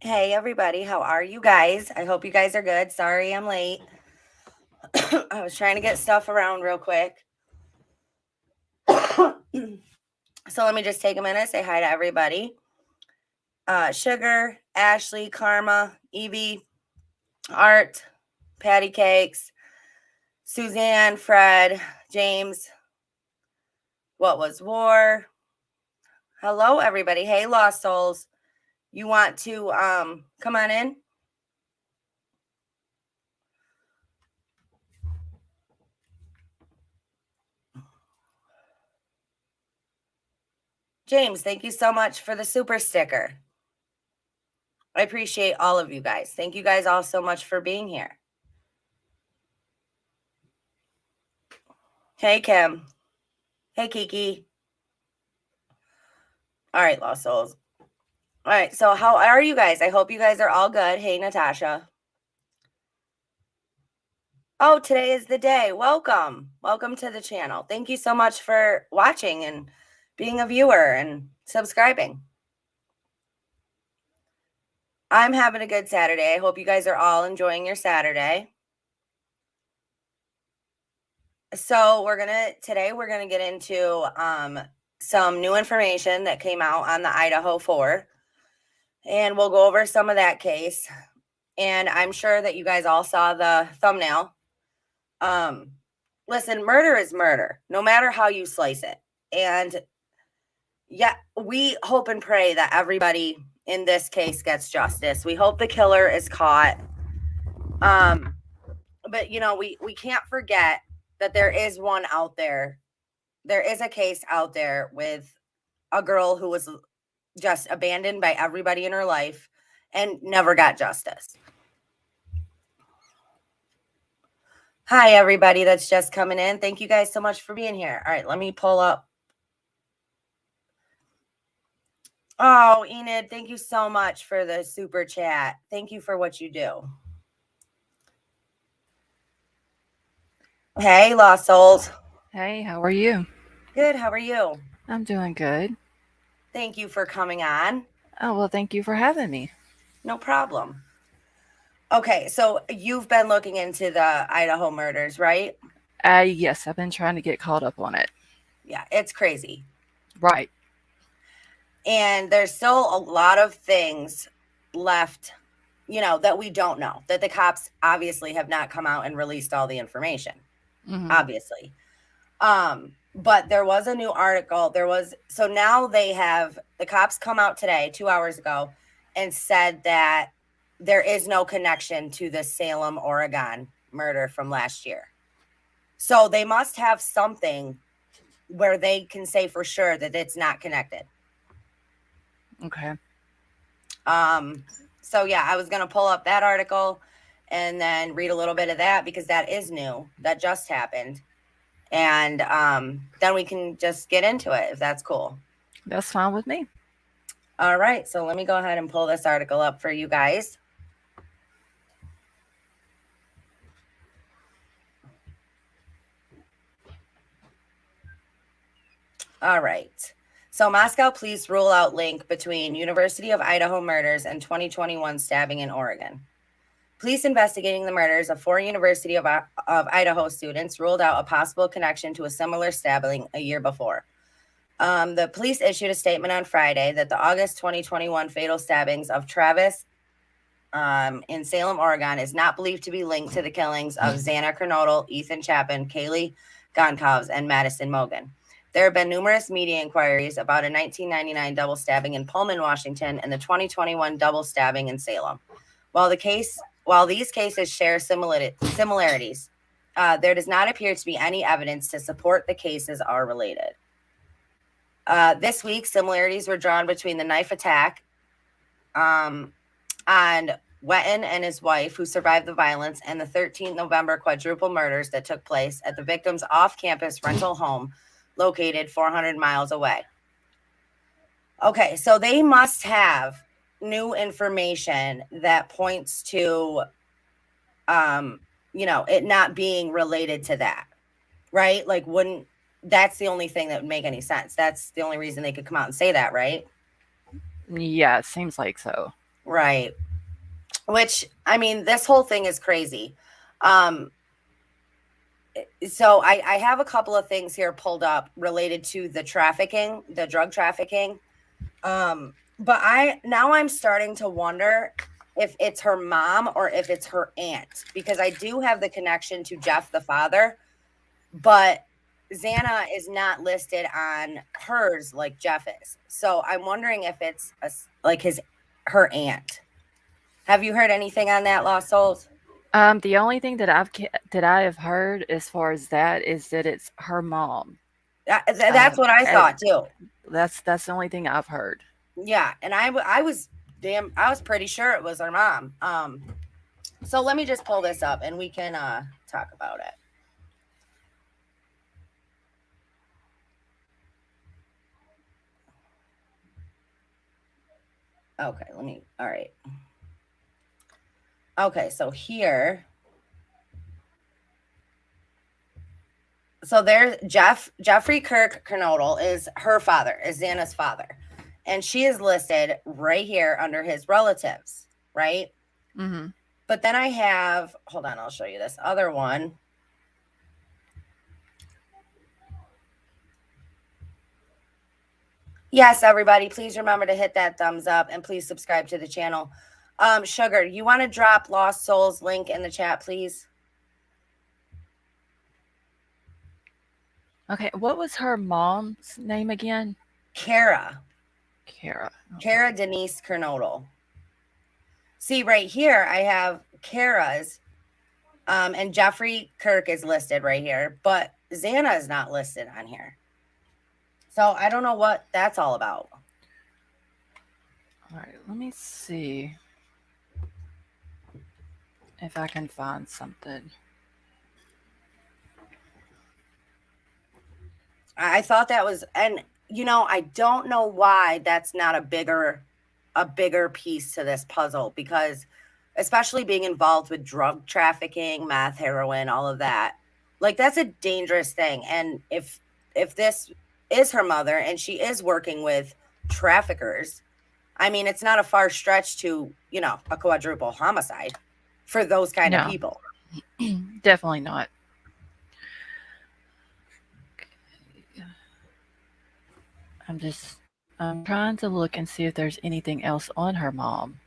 Hey, everybody. How are you guys? I hope you guys are good. Sorry I'm late. I was trying to get stuff around real quick. So let me just take a minute, say hi to everybody. Sugar, Ashley, Karma, Evie, Art, Patty Cakes, Suzanne, Fred, James. What was war? Hello, everybody. Hey, Lost Souls. You want to come on in? James, thank you so much for the super sticker. I appreciate all of you guys. Thank you guys all so much for being here. Hey, Kim. Hey, Kiki. All right, Lost Souls. All right, so how are you guys? I hope you guys are all good. Hey, Natasha. Oh, today is the day. Welcome. Welcome to the channel. Thank you so much for watching and being a viewer and subscribing. I'm having a good Saturday. I hope you guys are all enjoying your Saturday. So today we're gonna get into some new information that came out on the Idaho 4, and we'll go over some of that case. And I'm sure that you guys all saw the thumbnail. Listen, murder is murder, no matter how you slice it. And yeah, we hope and pray that everybody in this case gets justice. We hope the killer is caught. But you know, we can't forget that there is one out there. There is a case out there with a girl who was just abandoned by everybody in her life and never got justice. Hi, everybody that's just coming in. Thank you guys so much for being here. All right, let me pull up. Oh, Enid, thank you so much for the super chat. Thank you for what you do. Hey, Lost Souls. Hey, how are you? Good, how are you? I'm doing good. Thank you for coming on. Oh, well, thank you for having me. No problem. Okay, so you've been looking into the Idaho murders, right? Yes, I've been trying to get caught up on it. Yeah, it's crazy. Right. And there's still a lot of things left, you know, that we don't know, that the cops obviously have not come out and released all the information, obviously. But there was a new article. So now the cops come out today, 2 hours ago, and said that there is no connection to the Salem, Oregon murder from last year. So they must have something where they can say for sure that it's not connected. Okay. So yeah, I was going to pull up that article and then read a little bit of that because that is new. That just happened. And then we can just get into it if that's cool. That's fine with me. All right, so let me go ahead and pull this article up for you guys. All right. So Moscow police rule out link between University of Idaho murders and 2021 stabbing in Oregon. Police investigating the murders of 4 University of Idaho students ruled out a possible connection to a similar stabbing a year before. The police issued a statement on Friday that the August 2021 fatal stabbings of Travis in Salem, Oregon, is not believed to be linked to the killings of Xana Kernodle, Ethan Chapin, Kiely Rodni, and Madison Mogen. There have been numerous media inquiries about a 1999 double stabbing in Pullman, Washington, and the 2021 double stabbing in Salem. While these cases share similarities, there does not appear to be any evidence to support the cases are related. This week, similarities were drawn between the knife attack on Wetton and his wife, who survived the violence, and the 13th November quadruple murders that took place at the victim's off-campus rental home located 400 miles away. Okay, so they must have new information that points to, it not being related to that, right? Like, that's the only thing that would make any sense. That's the only reason they could come out and say that, right? Yeah, it seems like so. Right. Which, I mean, this whole thing is crazy. Um, so I have a couple of things here pulled up related to the trafficking, the drug trafficking. But I'm starting to wonder if it's her mom or if it's her aunt, because I do have the connection to Jeff, the father, but Xana is not listed on hers like Jeff is. So I'm wondering if it's like her aunt. Have you heard anything on that, Lost Souls? The only thing that I have heard as far as that is that it's her mom. That's what I I, thought too. that's the only thing I've heard. Yeah, and I was I was pretty sure it was her mom. So let me just pull this up and we can talk about it. Okay, all right. Okay, so here, so there's Jeffrey Kirk Kernodle is her father, is Xana's father. And she is listed right here under his relatives, right? Mm-hmm. But then I have, hold on, I'll show you this other one. Yes, everybody, please remember to hit that thumbs up and please subscribe to the channel. Sugar, you want to drop Lost Souls link in the chat, please? Okay, what was her mom's name again? Kara. Kara. Okay. Kara Denise Kernodle. See, right here, I have Kara's, and Jeffrey Kirk is listed right here, but Xana is not listed on here. So I don't know what that's all about. All right, let me see if I can find something. I thought that was, and I don't know why that's not a bigger piece to this puzzle, because especially being involved with drug trafficking, meth, heroin, all of that, like that's a dangerous thing. And if this is her mother and she is working with traffickers, I mean, it's not a far stretch to, a quadruple homicide for those kind of people. Definitely not. I'm trying to look and see if there's anything else on her mom.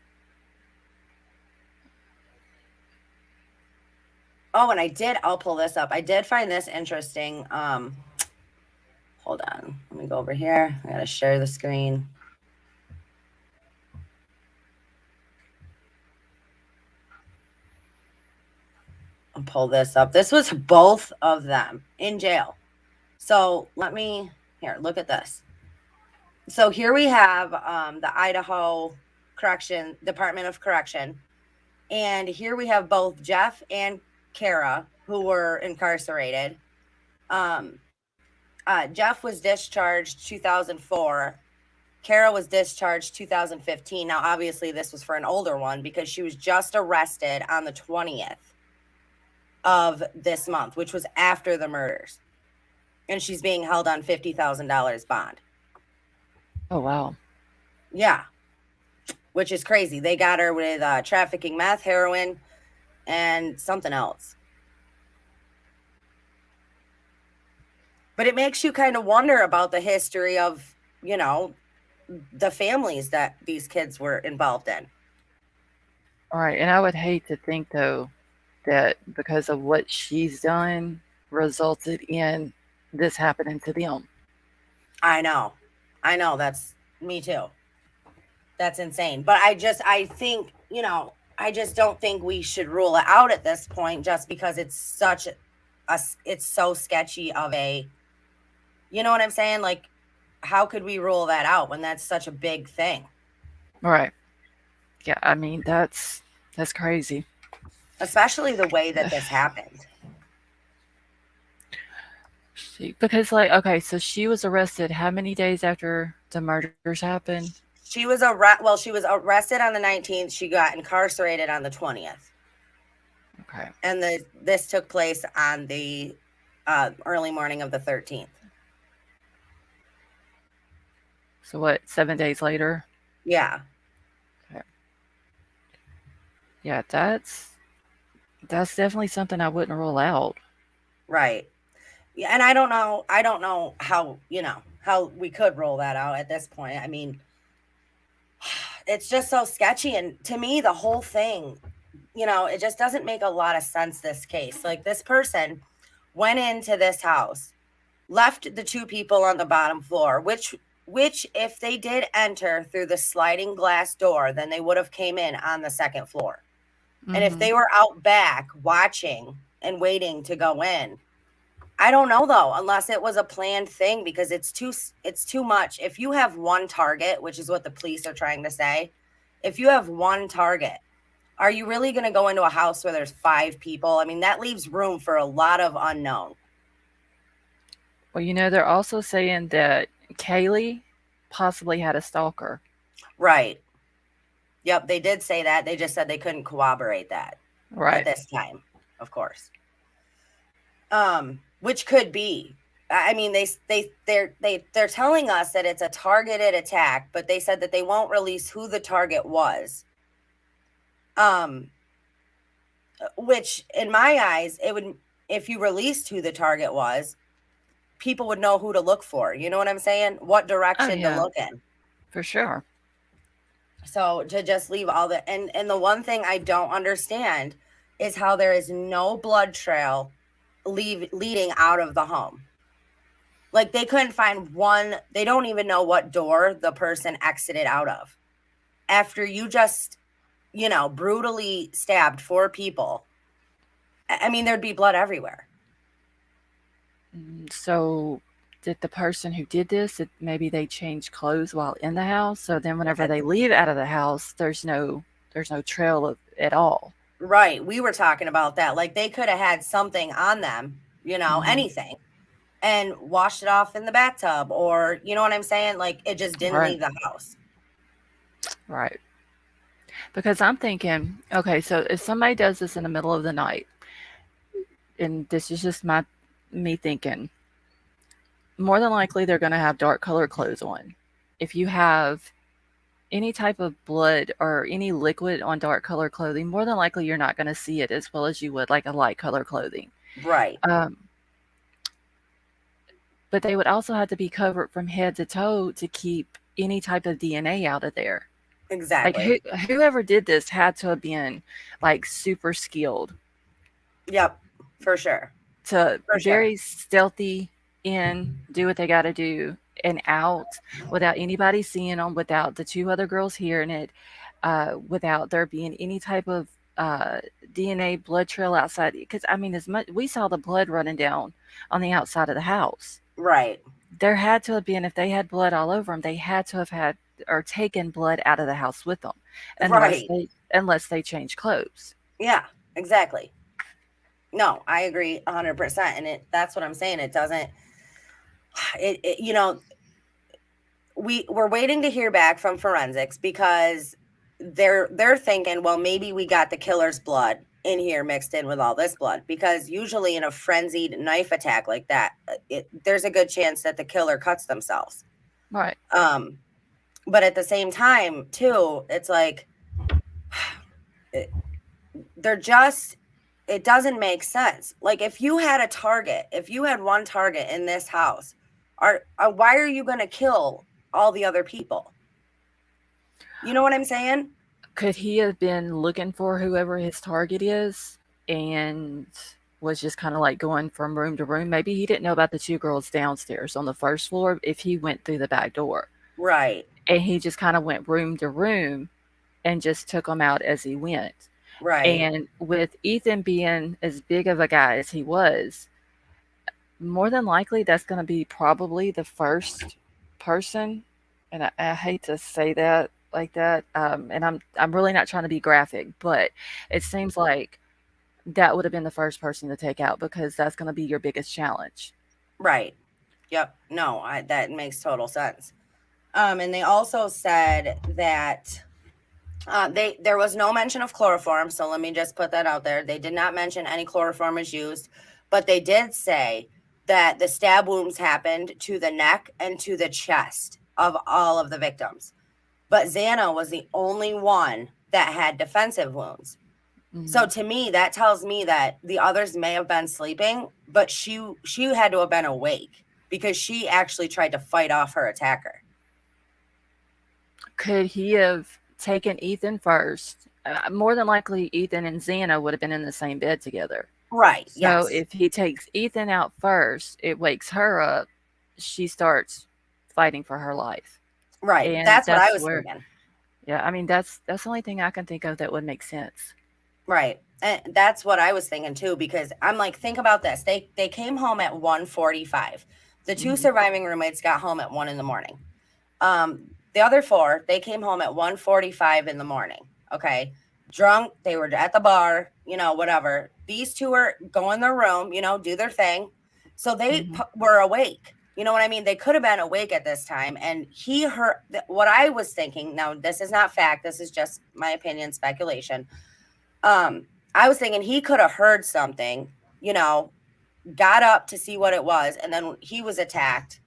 Oh, and I'll pull this up. I did find this interesting. Hold on. Let me go over here. I gotta share the screen. I'll pull this up. This was both of them in jail. So look at this. So here we have the Idaho Department of Correction. And here we have both Jeff and Kara, who were incarcerated. Jeff was discharged 2004. Kara was discharged 2015. Now, obviously, this was for an older one because she was just arrested on the 20th of this month, which was after the murders. And she's being held on $50,000 bond. Oh, wow. Yeah. Which is crazy. They got her with trafficking meth, heroin, and something else. But it makes you kind of wonder about the history of, the families that these kids were involved in. All right. And I would hate to think, though, that because of what she's done resulted in this happening to them. I know. That's me too. That's insane. But I think, I just don't think we should rule it out at this point just because it's it's so sketchy of a, you know what I'm saying? Like, how could we rule that out when that's such a big thing? All right. Yeah, I mean, that's crazy. Especially the way that this happened. Because, like, okay, so she was arrested how many days after the murders happened? She was arrested on the 19th. She got incarcerated on the 20th. Okay. And this took place on the early morning of the 13th. So what, 7 days later? Yeah. Okay. Yeah, that's definitely something I wouldn't rule out. Right. Yeah, and I don't know how, how we could roll that out at this point. I mean, it's just so sketchy, and to me the whole thing, it just doesn't make a lot of sense, this case. Like, this person went into this house, left the two people on the bottom floor, which if they did enter through the sliding glass door, then they would have came in on the second floor. And if Hmm. they were out back watching and waiting to go in, I don't know though, unless it was a planned thing, because it's too much. If you have one target, which is what the police are trying to say, if you have one target, are you really going to go into a house where there's five people? I mean, that leaves room for a lot of unknown. Well, they're also saying that Kaylee possibly had a stalker. Right. Yep, they did say that. They just said they couldn't corroborate that at Right. this time, of course. Which could be. I mean, they're telling us that it's a targeted attack, but they said that they won't release who the target was. Um, which in my eyes, it would, if you released who the target was, people would know who to look for. You know what I'm saying? What Oh direction to yeah, look in. for sure. So to just leave all the, and the one thing I don't understand is how there is no blood trail leading out of the home. Like, they couldn't find one. They don't even know what door the person exited out of after you just, brutally stabbed four people. I mean, there'd be blood everywhere. So did the person who did this, maybe they changed clothes while in the house, so then whenever they leave out of the house, there's no trail of at all. Right. We were talking about that. Like, they could have had something on them, Hmm. anything, and washed it off in the bathtub, or, you know what I'm saying? Like, it just didn't Right. leave the house. Right. Because I'm thinking, okay, so if somebody does this in the middle of the night, and this is just my me thinking, more than likely they're going to have dark colored clothes on. If you have any type of blood or any liquid on dark colored clothing, more than likely you're not going to see it as well as you would like a light color clothing. Right. Um, but they would also have to be covered from head to toe to keep any type of DNA out of there. Like Exactly. whoever did this had to have been like super skilled Yep. For sure. to For sure. very stealthy in, do what they got to do, and out without anybody seeing them, without the two other girls hearing it, without there being any type of uh, DNA blood trail outside. Because I mean, as much we saw the blood running down on the outside of the house, Right. there had to have been, if they had blood all over them, they had to have had or taken blood out of the house with them, Right. unless they changed clothes. Yeah. Exactly. No, I agree 100%. And that's what I'm saying. It doesn't, it we're waiting to hear back from forensics, because they're thinking, well, maybe we got the killer's blood in here mixed in with all this blood, because usually in a frenzied knife attack like that, there's a good chance that the killer cuts themselves. Right. Um, but at the same time, too, it's like, it, they're just, it doesn't make sense. Like, if you had a target, if you had one target in this house, why are you going to kill all the other people? You know what I'm saying? Could he have been looking for whoever his target is and was just kind of like going from room to room? Maybe he didn't know about the two girls downstairs on the first floor if he went through the back door. Right. And he just kind of went room to room and just took them out as he went. Right. And with Ethan being as big of a guy as he was, more than likely that's going to be probably the first person. And I hate to say that like that, and I'm really not trying to be graphic, but it seems like that would have been the first person to take out because that's going to be your biggest challenge. Right. Yep. No, that makes total sense. And they also said that there was no mention of chloroform, so let me just put that out there. They did not mention any chloroform was used, but they did say that the stab wounds happened to the neck and to the chest of all of the victims. But Xana was the only one that had defensive wounds. So Mhm. to me, that tells me that the others may have been sleeping, but she had to have been awake because she actually tried to fight off her attacker. Could he have taken Ethan first? More than likely, Ethan and Xana would have been in the same bed together. Right. So Yes. if he takes Ethan out first, it wakes her up. She starts fighting for her life, Right. and That's what I that's was where, thinking. yeah, I mean that's the only thing I can think of that would make sense. Right. And that's what I was thinking too, because I'm like, think about this. They came home at 1:45. The two Hmm. surviving roommates got home at 1 in the morning. The other four, they came home at 1:45 in the morning. Okay. Drunk, they were at the bar, whatever. These two were go in their room, do their thing. So they Hmm. were awake. You know what I mean? They could have been awake at this time. And he heard what I was thinking. Now, this is not fact. This is just my opinion, speculation. I was thinking he could have heard something, you know, got up to see what it was, and then he was attacked,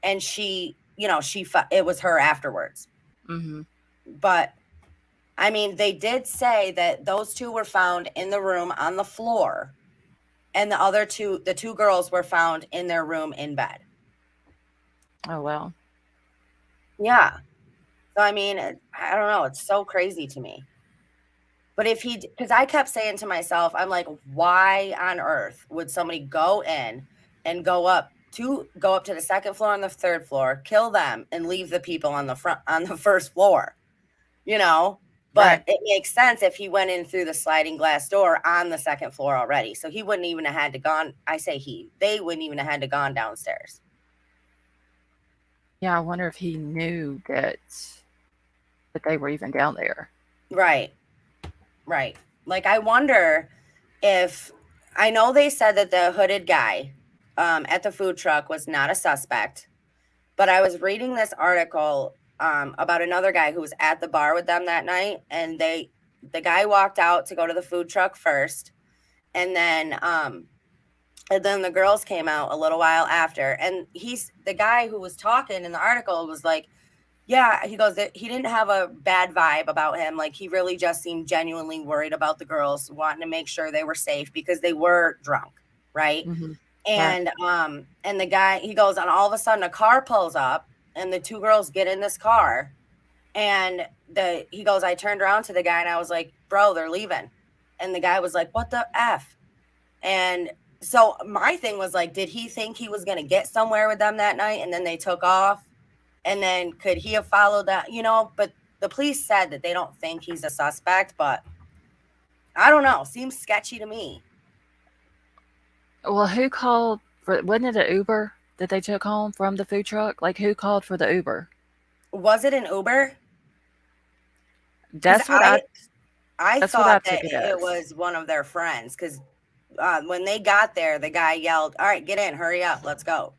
and it was her afterwards. Hmm. But I mean, they did say that those two were found in the room on the floor, and the two girls were found in their room in bed. Oh well. Yeah. So I mean, I don't know. It's so crazy to me. But because I kept saying to myself, I'm like, why on earth would somebody go in and go up to the second floor and the third floor, kill them, and leave the people on the first floor? You know? But Right. it makes sense if he went in through the sliding glass door on the second floor already. So he wouldn't even have had to gone. I say they wouldn't even have had to gone downstairs. Yeah, I wonder if he knew that they were even down there. Right, right. Like I wonder if I know they said that the hooded guy at the food truck was not a suspect, but I was reading this article about another guy who was at the bar with them that night, and the guy walked out to go to the food truck first, and then the girls came out a little while after, and the guy who was talking in the article was like, yeah, he goes that he didn't have a bad vibe about him. Like he really just seemed genuinely worried about the girls, wanting to make sure they were safe because they were drunk, right? Hmm. Right. And the guy, he goes, and all of a sudden a car pulls up and the two girls get in this car, and he goes, I turned around to the guy and I was like, bro, they're leaving. And the guy was like, what the F? And so my thing was like, did he think he was gonna get somewhere with them that night and then they took off? And then could he have followed that? But the police said that they don't think he's a suspect, but I don't know. Seems sketchy to me. Well, who called for? Wasn't it an Uber that they took home from the food truck? Like who called for the Uber? Was it an Uber? Because That's what I. I That's what I thought took that it it as. was one of their friends. Because when they got there, the guy yelled, "All right, get in, hurry up, let's go."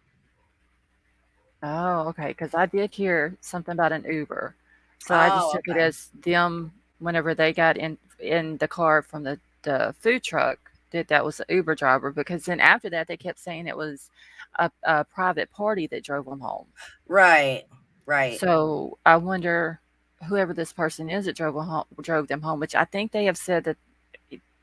Oh, okay. Because I did hear something about an Uber, so I just Oh, took it okay. as them whenever they got in the car from the food truck that was the Uber driver. Because then after that they kept saying it was a private party that drove them home. Right, right, So I wonder whoever this person is that drove them home, which I think they have said that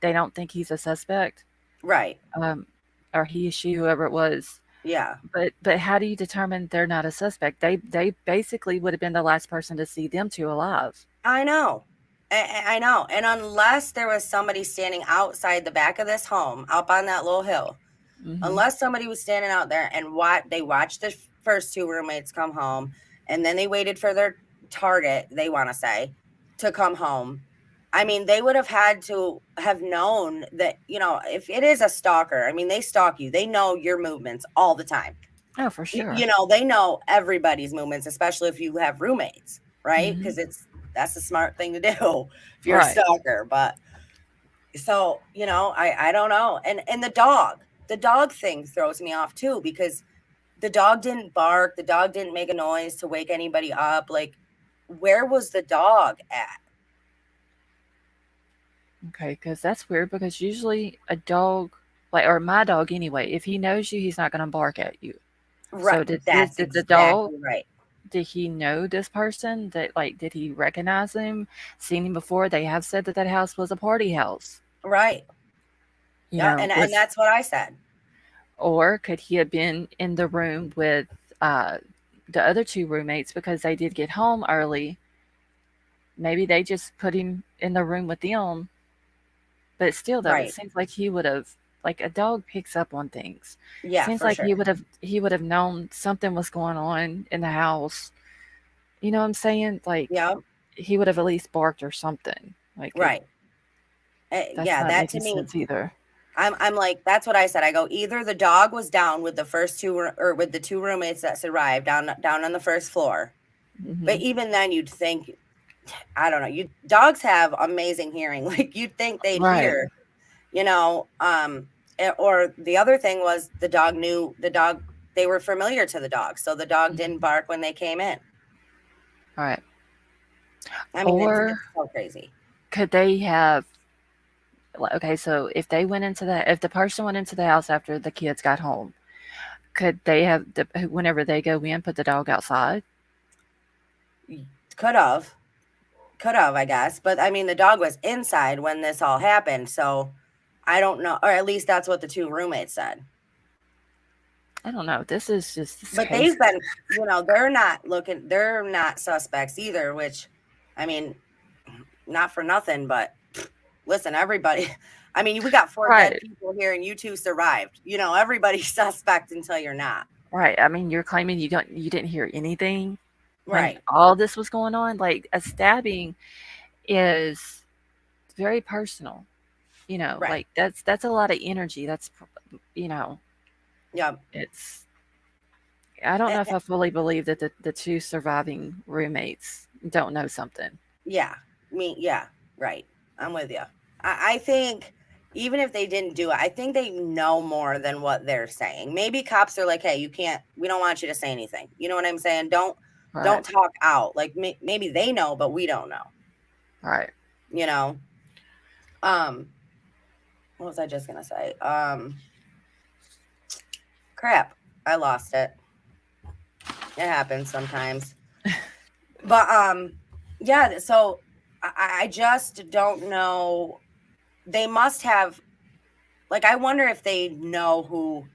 they don't think he's a suspect, right. um, or he, she, whoever it was. Yeah, But how do you determine they're not a suspect? They basically would have been the last person to see them two alive. I know. I know. And unless there was somebody standing outside the back of this home, up on that little hill, Hmm. unless somebody was standing out there and they watched the first two roommates come home, and then they waited for their target, they want to say, to come home. I mean, they would have had to have known that, if it is a stalker, I mean, they stalk you, they know your movements all the time. Oh, for sure. They know everybody's movements, especially if you have roommates, right? Hmm. Because that's a smart thing to do if you're a Right. stalker. But so, I don't know. And the dog thing throws me off too, because the dog didn't bark, the dog didn't make a noise to wake anybody up. Like, where was the dog at? Okay, because that's weird. Because usually a dog, like or my dog anyway, if he knows you, he's not going to bark at you. So Right. That's did the dog exactly right. did he know this person? That like, did he recognize him? Seen him before? They have said that that house was a party house. Right. You Yeah, know, and was that's what I said. or could he have been in the room with uh, the other two roommates because they did get home early? Maybe they just put him in the room with them. But still, though, it Right. seems like he would have, like a dog picks up on things. Yeah, Seems for like sure. he would have known something was going on in the house. You know what I'm saying? Like Yeah. he would have at least barked or something. Like it, Right. that's Yeah, not that to making me, sense either. I'm like, that's what I said. I go, either the dog was down with the first two or with the two roommates that survived down on the first floor. But Hmm. even then you'd think, I don't know, you dogs have amazing hearing. Like you'd think they'd Right. hear, you know, or the other thing was the dog knew the dog, they were familiar to the dog. So the dog didn't Hmm. bark when they came in. Right. I mean, Or it's so crazy. could they have? Like, okay, so if the person went into the house after the kids got home, could they have whenever they go in, put the dog outside? Could have. Could have, I guess. But I mean, the dog was inside when this all happened. So I don't know. Or at least that's what the two roommates said. I don't know. This is just this But case. they've been, they're not looking, they're not suspects either, which, I mean, not for nothing, but listen, everybody, I mean, we got four dead Right. people here and you two survived. Everybody's suspect until you're not. Right. I mean, you're claiming you didn't hear anything when Right. all this was going on. Like a stabbing is very personal. Right. Like that's a lot of energy. You know, Yeah. it's I don't know if I fully believe that the two surviving roommates don't know something. Yeah, yeah, right. I'm with you. I think even if they didn't do it, I think they know more than what they're saying. Maybe cops are like, "Hey, you can't. We don't want you to say anything." You know what I'm saying? Don't Right. talk out. Like maybe they know, but we don't know. Right. You know. Um, what was I just gonna say? Crap, I lost it. It happens sometimes. But yeah. So I just don't know. They must have, like, I wonder if they know who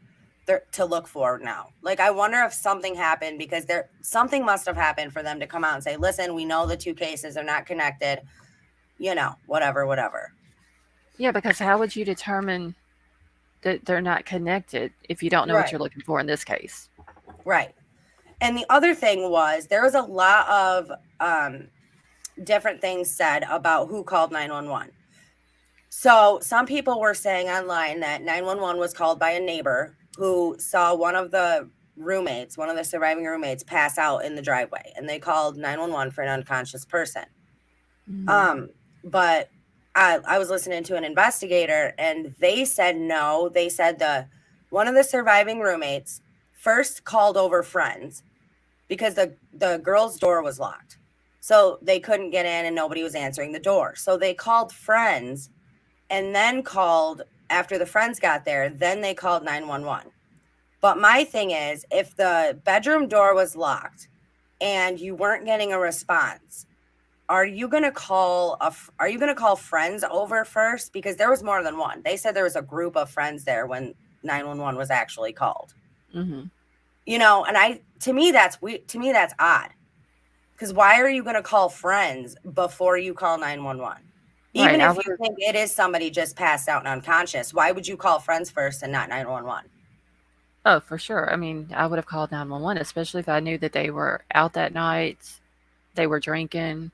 they're to look for now. Like, I wonder if something happened because something must have happened for them to come out and say, "Listen, we know the two cases are not connected." Whatever, whatever. Yeah, because how would you determine that they're not connected if you don't know what Right, you're looking for in this case? right. And the other thing was there was a lot of different things said about who called 911. So some people were saying online that 911 was called by a neighbor who saw one of the surviving roommates pass out in the driveway, and they called 911 for an unconscious person. Hmm. Um, but I was listening to an investigator and they said no. They said one of the surviving roommates first called over friends because the girl's door was locked. So they couldn't get in and nobody was answering the door. So they called friends and then called after the friends got there, then they called 911. But my thing is, if the bedroom door was locked and you weren't getting a response, are you going to call friends over first, because there was more than one. They said there was a group of friends there when 911 was actually called. Hmm. And to me that's odd. Cuz why are you going to call friends before you call 911? Right. Even I if would you have. think it is somebody just passed out and unconscious, why would you call friends first and not 911? Oh, for sure. I mean, I would have called 911, especially if I knew that they were out that night. They were drinking.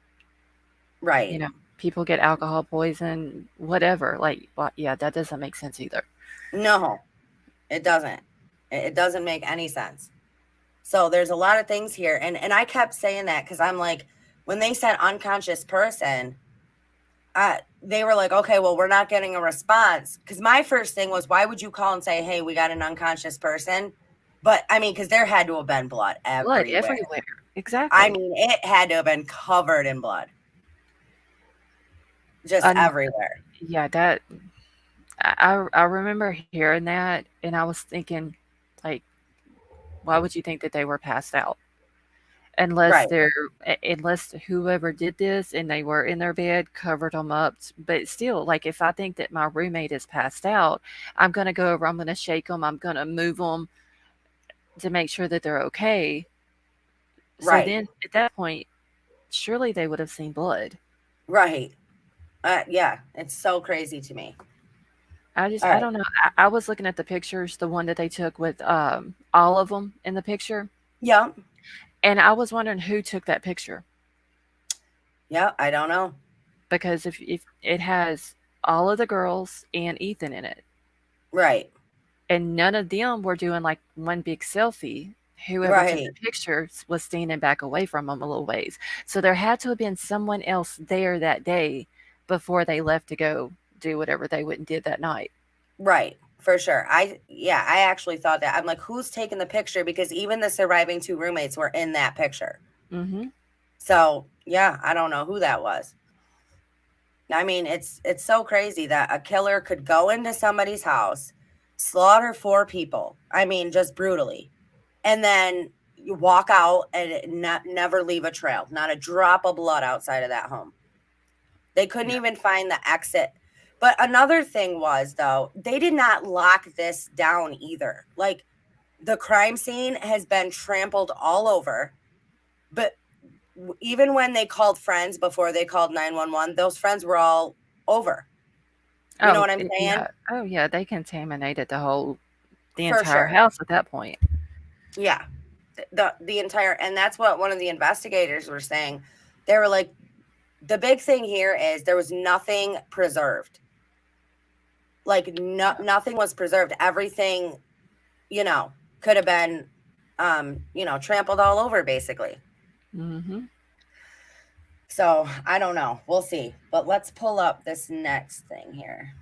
You Right. know, people get alcohol poison, whatever. Like, well, yeah, that doesn't make sense either. No, it doesn't. It doesn't make any sense. So there's a lot of things here. And I kept saying that because I'm like, when they said unconscious person, they were like, okay, well, we're not getting a response. Because my first thing was, why would you call and say, hey, we got an unconscious person? But I mean, because there had to have been blood Blood everywhere. everywhere. I Exactly. mean, it had to have been covered in blood, just And everywhere. yeah, that I remember hearing that, and I was thinking, like, why would you think that they were passed out? unless Right. they're unless whoever did this and they were in their bed covered them up. But still, like if I think that my roommate is passed out, I'm gonna go over. I'm gonna shake them. I'm gonna move them to make sure that they're okay. So Right. then at that point, surely they would have seen blood. Right. Yeah, it's so crazy to me. All I right. don't know. I was looking at the pictures, the one that they took with all of them in the picture, Yeah. and I was wondering who took that picture Yeah, I don't know. because if it has all of the girls and Ethan in it, Right. and none of them were doing like one big selfie. Whoever took the Right. pictures was standing back away from them a little ways. So there had to have been someone else there that day before they left to go do whatever they went and did that night. Right. For sure. I actually thought that. I'm like, who's taking the picture? Because even the surviving two roommates were in that picture. Hmm. So yeah, I don't know who that was. I mean, it's so crazy that a killer could go into somebody's house, slaughter four people. I mean, just brutally, and then you walk out and never leave a trail, not a drop of blood outside of that home. They couldn't Yeah. even find the exit. But another thing was though, they did not lock this down either. Like the crime scene has been trampled all over, but even when they called friends before they called 911, those friends were all over. You know Oh, what I'm saying? yeah. Oh, yeah. They contaminated the For entire sure. house at that point. Yeah. The entire, and that's what one of the investigators were saying. They were like, the big thing here is there was nothing preserved. Like nothing was preserved. Everything, you know, could have been trampled all over basically. Hmm. So I don't know. We'll see. But let's pull up this next thing here.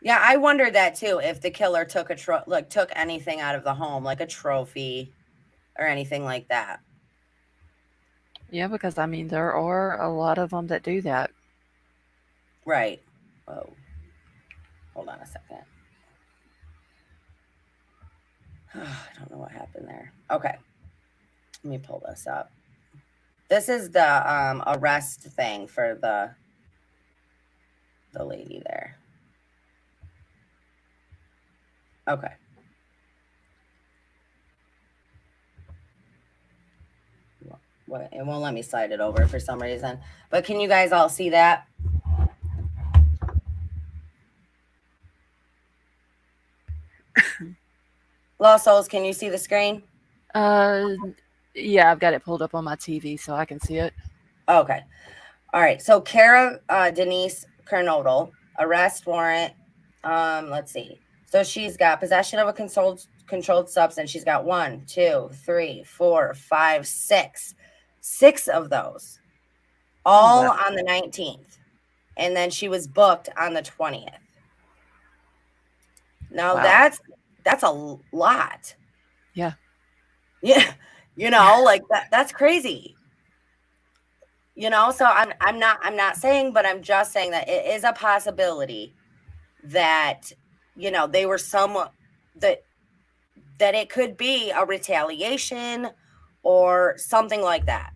Yeah, I wondered that too. If the killer took took anything out of the home, like a trophy or anything like that. Yeah, because I mean, there are a lot of them that do that. Right. Oh, hold on a second. I don't know what happened there. Okay, let me pull this up. This is the arrest thing for the lady there. Okay. What, it won't let me slide it over for some reason. But can you guys all see that? Lost Souls, can you see the screen? Uh, yeah, I've got it pulled up on my TV so I can see it. Okay. All right. So Kara Denise Kernodle, arrest warrant. Let's see. So she's got possession of a controlled substance. She's got 1, 2, 3, 4, 5, 6. 6 of those. Oh, All wow. on the 19th. And then she was booked on the 20th. Now Wow. that's a lot. Yeah. Yeah. Like that's crazy. So I'm not saying, but I'm just saying that it is a possibility that they were somewhat that it could be a retaliation or something like that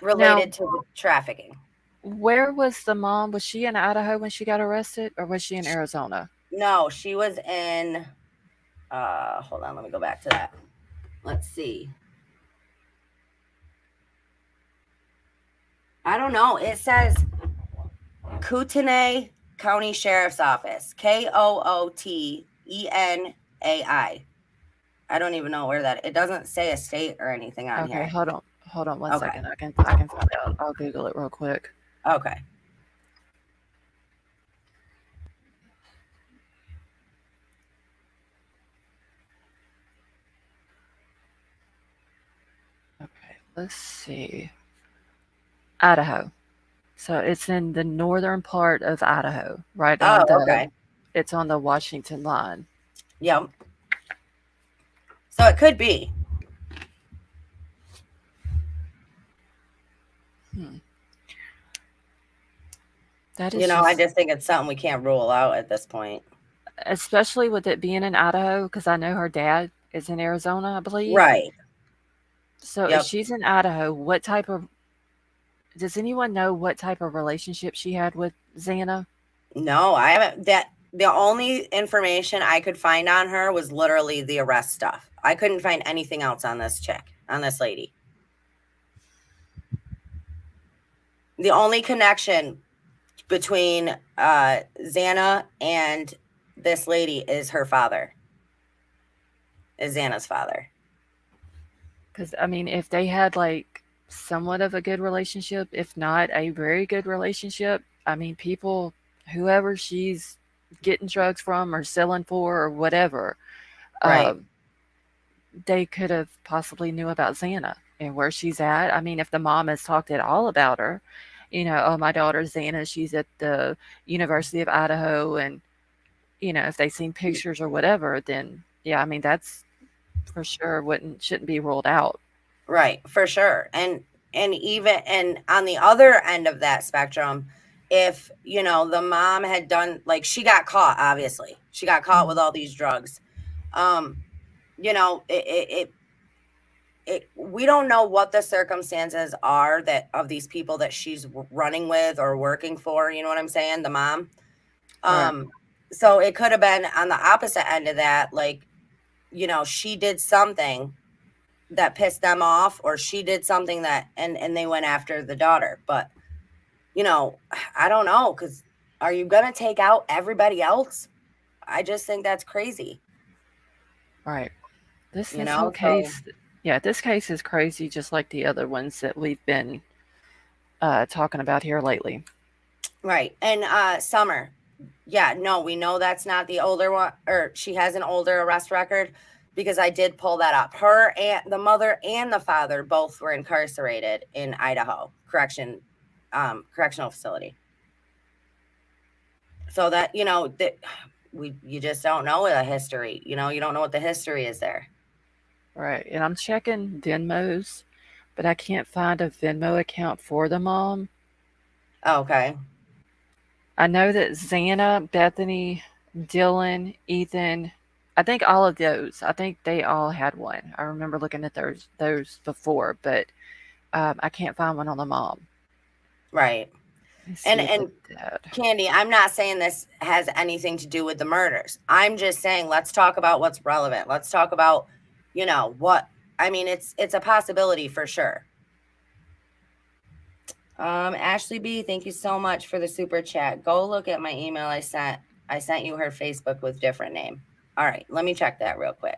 Now, related to the trafficking. where was the mom? Was she in Idaho when she got arrested, or was she in Arizona? No, she was in hold on, let me go back to that. Let's see. I don't know. It says Kootenai County Sheriff's Office. Kootenai. I don't even know where that. It doesn't say a state or anything on Okay, here. hold on. Hold on one Okay. second. I can find out. I'll Google it real quick. Okay. Okay, let's see. Idaho. So it's in the northern part of Idaho, right Oh, on the okay. it's on the Washington line. Yep. So it could be. Hmm. That is I just just think it's something we can't rule out at this point. especially with it being in Idaho, because I know her dad is in Arizona, I believe. Right. So if Yep. she's in Idaho, what type of does anyone know what type of relationship she had with Xana? No, I haven't. That the only information I could find on her was literally the arrest stuff. I couldn't find anything else on this chick, on this lady. The only connection between Xana and this lady is her father, is Xana's father. Because I mean, if they had like somewhat of a good relationship, if not a very good relationship, I mean, people, whoever she's getting drugs from or selling for or whatever, Right. um, they could have possibly knew about Xana and where she's at. I mean, if the mom has talked at all about her, oh, my daughter Xana, she's at the University of Idaho, and if they've seen pictures or whatever, then yeah, I mean, that's for sure wouldn't shouldn't be ruled out. Right, for sure. And even and on the other end of that spectrum, if, the mom had done, like, she got caught, obviously. She got caught with Mhm. all these drugs. Um, it we don't know what the circumstances are that of these people that she's running with or working for, you know what I'm saying? The mom. Right, Um, so it could have been on the opposite end of that, like, she did something that pissed them off, or she did something that and they went after the daughter. But I don't know, because are you gonna take out everybody else? I just think that's crazy. right. This whole So case, yeah, this case is crazy, just like the other ones that we've been talking about here lately. right. And Summer, yeah, no, we know that's not the older one, or she has an older arrest record, because I did pull that up. Her and the mother and the father both were incarcerated in Idaho correctional facility. So that, that you just don't know the history. You don't know what the history is there. Right, and I'm checking Venmos, but I can't find a Venmo account for the mom. Okay. I know that Xana, Bethany, Dylan, Ethan, I think all of those, I think they all had one. I remember looking at those before, but I can't find one on the mom. Right. Let me And see if the and dad. Candy, I'm not saying this has anything to do with the murders. I'm just saying let's talk about what's relevant. Let's talk about, what I mean, it's a possibility for sure. Ashley B, thank you so much for the super chat. Go look at my email I sent. I sent you her Facebook with different name. All right, let me check that real quick.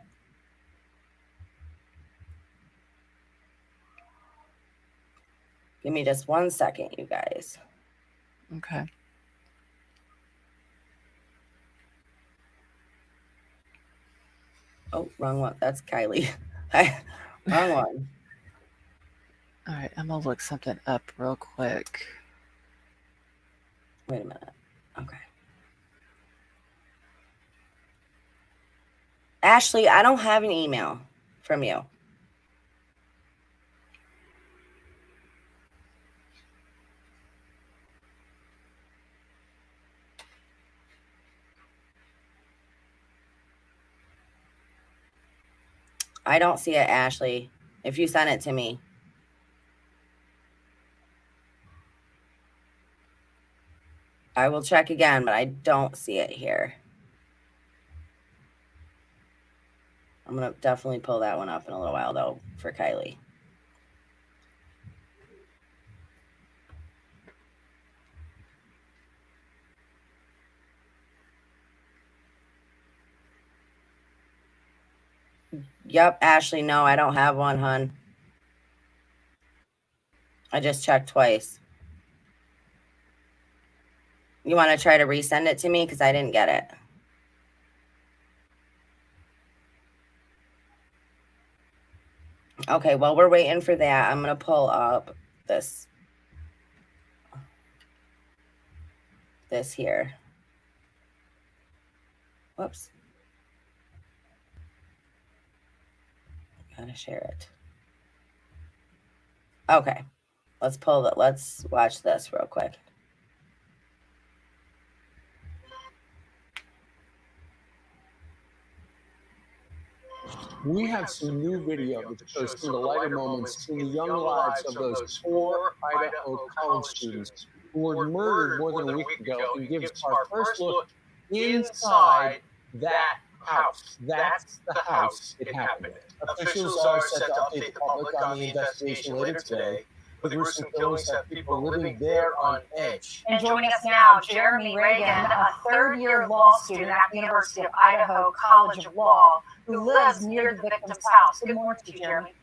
Give me just 1 second, you guys. Okay. Oh, wrong one. That's Kiely. Wrong one. All right, I'm gonna look something up real quick. Wait a minute. Okay. Ashley, I don't have an email from you. I don't see it, Ashley. If you sent it to me, I will check again, but I don't see it here. I'm going to definitely pull that one up in a little while, though, for Kiely. Yep, Ashley, no, I don't have one, hun. I just checked twice. You want to try to resend it to me? Because I didn't get it. Okay, well, we're waiting for that. I'm going to pull up this here. Whoops. Gotta share it. Okay, let's watch this real quick. We have some new video that shows some of the lighter moments in the young lives of those 4 Idaho college students who were murdered more than a week ago, and gives our first look inside that house. That's the house it happened in. Officials are set to update the public on the investigation later today, but the gruesome killings have people living there on edge. And joining us now, Jeremy Reagan, a third-year law student at the University of Idaho College of Law, who lives near the victim's house. Good morning to you, Jeremy.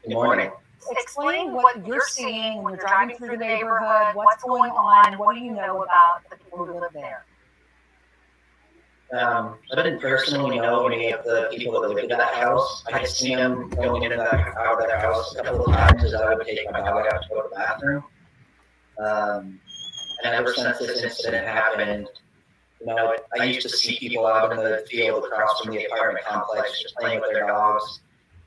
Good morning. Explain what you're seeing when you're driving through the neighborhood, what's going on, and what do you know about the people who live there? I didn't personally know any of the people that lived in that house. I had seen them going in and out of their house a couple of times as I would take my dog out to go to the bathroom. And ever since this incident happened, I used to see people out in the field across from the apartment complex just playing with their dogs.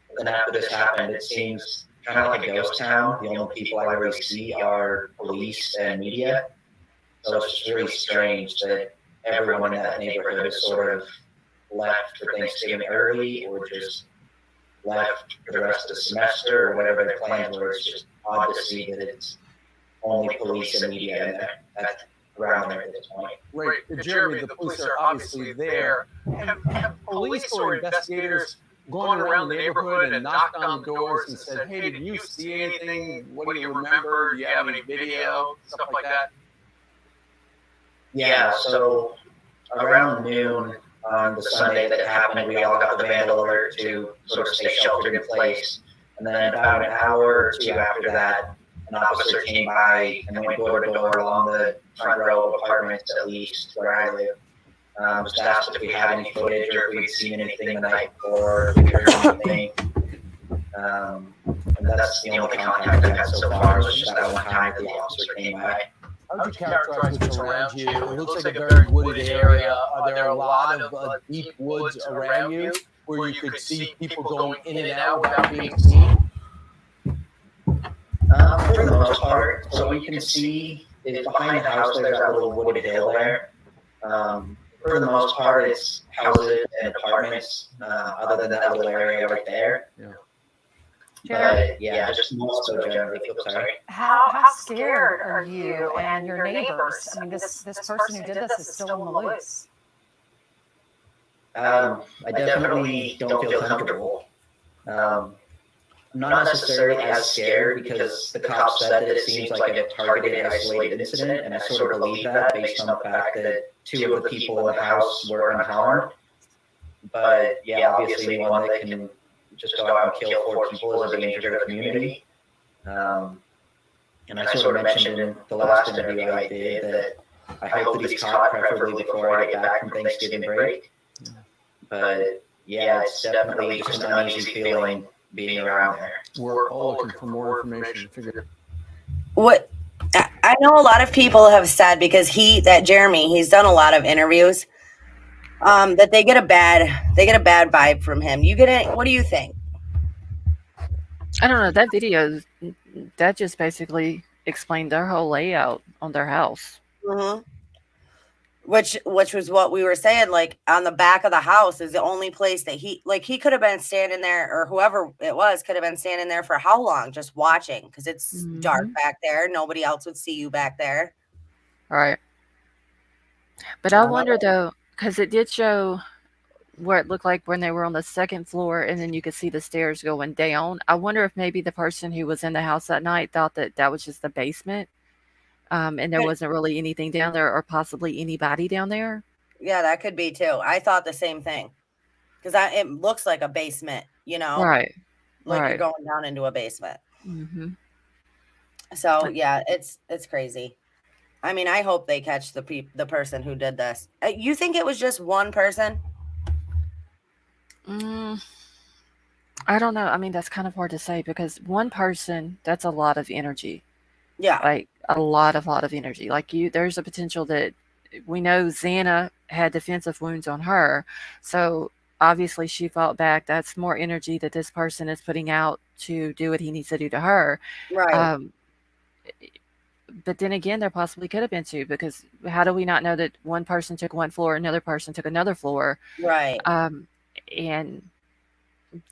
But then after this happened, it seems kind of like a ghost town. The only people I really see are police and media. So it's just really strange that everyone in that neighborhood is sort of left for Thanksgiving early, or just left for the rest of the semester, or whatever their plans were. It's just odd to see that it's only police and media in there. That's around there at this point. Right, Jeremy, the police are obviously there. Have police or investigators gone around the neighborhood and knocked on the doors and said, "Hey, did you see anything? What do you remember? Do you have any video?" Stuff like that? Yeah, so around noon on the Sunday that happened, we all got the vandal alert to sort of stay sheltered in place. And then about an hour or two after that, an officer came by and went door to door along the front row of apartments, at least where I live. Just asked if we had any footage or if we'd seen anything the night before, if we heard anything. And that's the only contact I've had so far, was just that one time the officer came by. How would you characterize what's around you? It looks like a very wooded area. Are there a lot of deep woods around you where you could see people going in and out without being seen? For the most part, so we can see is behind the house. There's that little wooded hill there. For the most part, it's houses and apartments. Other than that little area right there. Yeah. But yeah, just more so generally. Sorry. How scared are you and your neighbors? I mean, this person who did this is still on the loose. I definitely don't feel comfortable. I'm not necessarily as scared because the cops said that it seems like a targeted, isolated incident, and I sort of believe that based on the fact that 2 of the people in the house were unharmed. But yeah, obviously one that can just go out and kill 4 people is a danger to the community. And I sort of mentioned in the last interview I did that I hope that he's caught preferably before I get back from Thanksgiving break. But yeah, it's definitely just an uneasy feeling being around there. We're all looking for more information. What I know a lot of people have said, because Jeremy, he's done a lot of interviews, that they get a bad vibe from him. You get it? What do you think? I don't know. That video, that just basically explained their whole layout on their house. Mm-hmm. Which was what we were saying, like on the back of the house is the only place that he could have been standing there, or whoever it was could have been standing there for how long, just watching, because it's dark back there. Nobody else would see you back there. Right. But I wonder though, because it did show where it looked like when they were on the 2nd floor and then you could see the stairs going down. I wonder if maybe the person who was in the house that night thought that was just the basement. And there wasn't really anything down there, or possibly anybody down there. Yeah, that could be too. I thought the same thing, because it looks like a basement, Right. Like you're going down into a basement. Mm-hmm. So yeah, it's crazy. I mean, I hope they catch the person who did this. You think it was just one person? I don't know. I mean, that's kind of hard to say, because one person, that's a lot of energy. Yeah. Like a lot of energy. Like there's a potential that we know Xana had defensive wounds on her. So obviously she fought back. That's more energy that this person is putting out to do what he needs to do to her. Right. But then again, there possibly could have been 2, because how do we not know that one person took one floor, another person took another floor? Right. And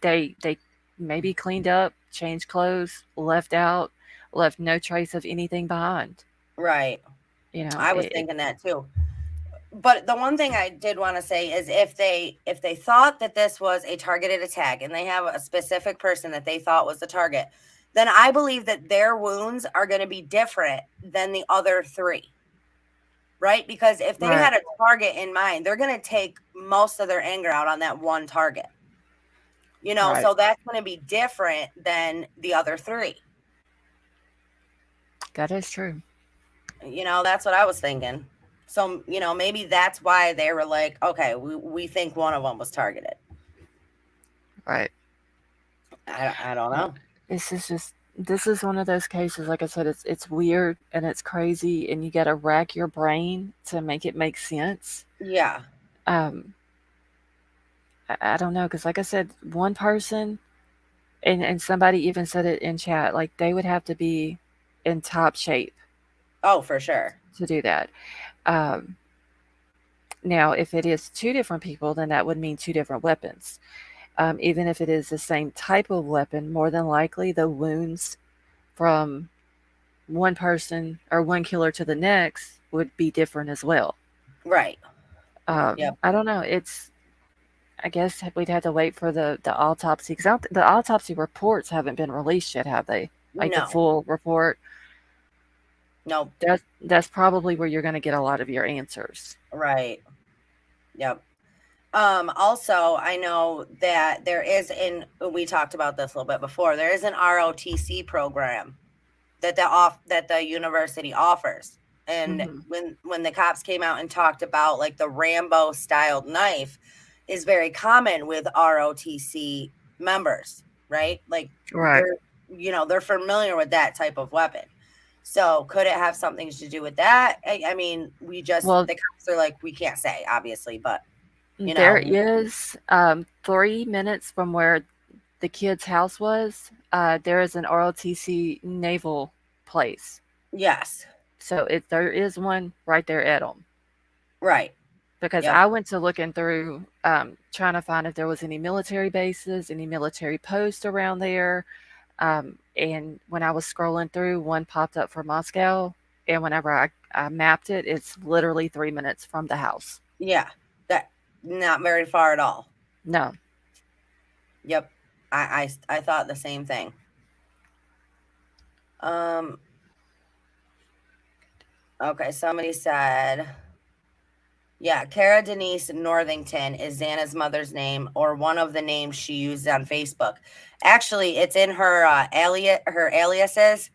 They maybe cleaned up, changed clothes, left out, left no trace of anything behind. Right. You know, I was thinking that too. But the one thing I did want to say is if they thought that this was a targeted attack and they have a specific person that they thought was the target, then I believe that their wounds are going to be different than the other three. Right? Because if they Right. had a target in mind, they're going to take most of their anger out on that one target. Right. So that's going to be different than the other three. That is true. That's what I was thinking. So, maybe that's why they were like, okay, we think one of them was targeted. Right. I don't know. This is one of those cases, like I said, it's weird and it's crazy and you got to rack your brain to make it make sense. Yeah. Um, I don't know, because like I said, one person, and somebody even said it in chat, like they would have to be in top shape Oh, for sure. to do that. Um, Now, if it is two different people, then that would mean two different weapons. Even if it is the same type of weapon, more than likely the wounds from one person or one killer to the next would be different as well. Right. Yep. I don't know. I guess we'd have to wait for the autopsy, because the autopsy reports haven't been released yet, have they? Like the No. full report. Nope. That's probably where you're going to get a lot of your answers. Right. Yep. Also, I know that there is we talked about this a little bit before. There is an ROTC program that the university offers. And when the cops came out and talked about like the Rambo styled knife is very common with ROTC members, right? Like Right. they're familiar with that type of weapon. So could it have something to do with that? I mean, the cops are like, we can't say, obviously, but there is 3 minutes from where the kid's house was. There is an ROTC naval place. Yes. So there is one right there at them. Right. Because I went to looking through, trying to find if there was any military bases, any military posts around there. And when I was scrolling through, one popped up for Moscow. And whenever I mapped it, it's literally 3 minutes from the house. Yeah. That not very far at all. No. Yep. I thought the same thing. Okay, somebody said, yeah, Cara Denise Northington is Xana's mother's name or one of the names she used on Facebook. Actually, it's in her aliases.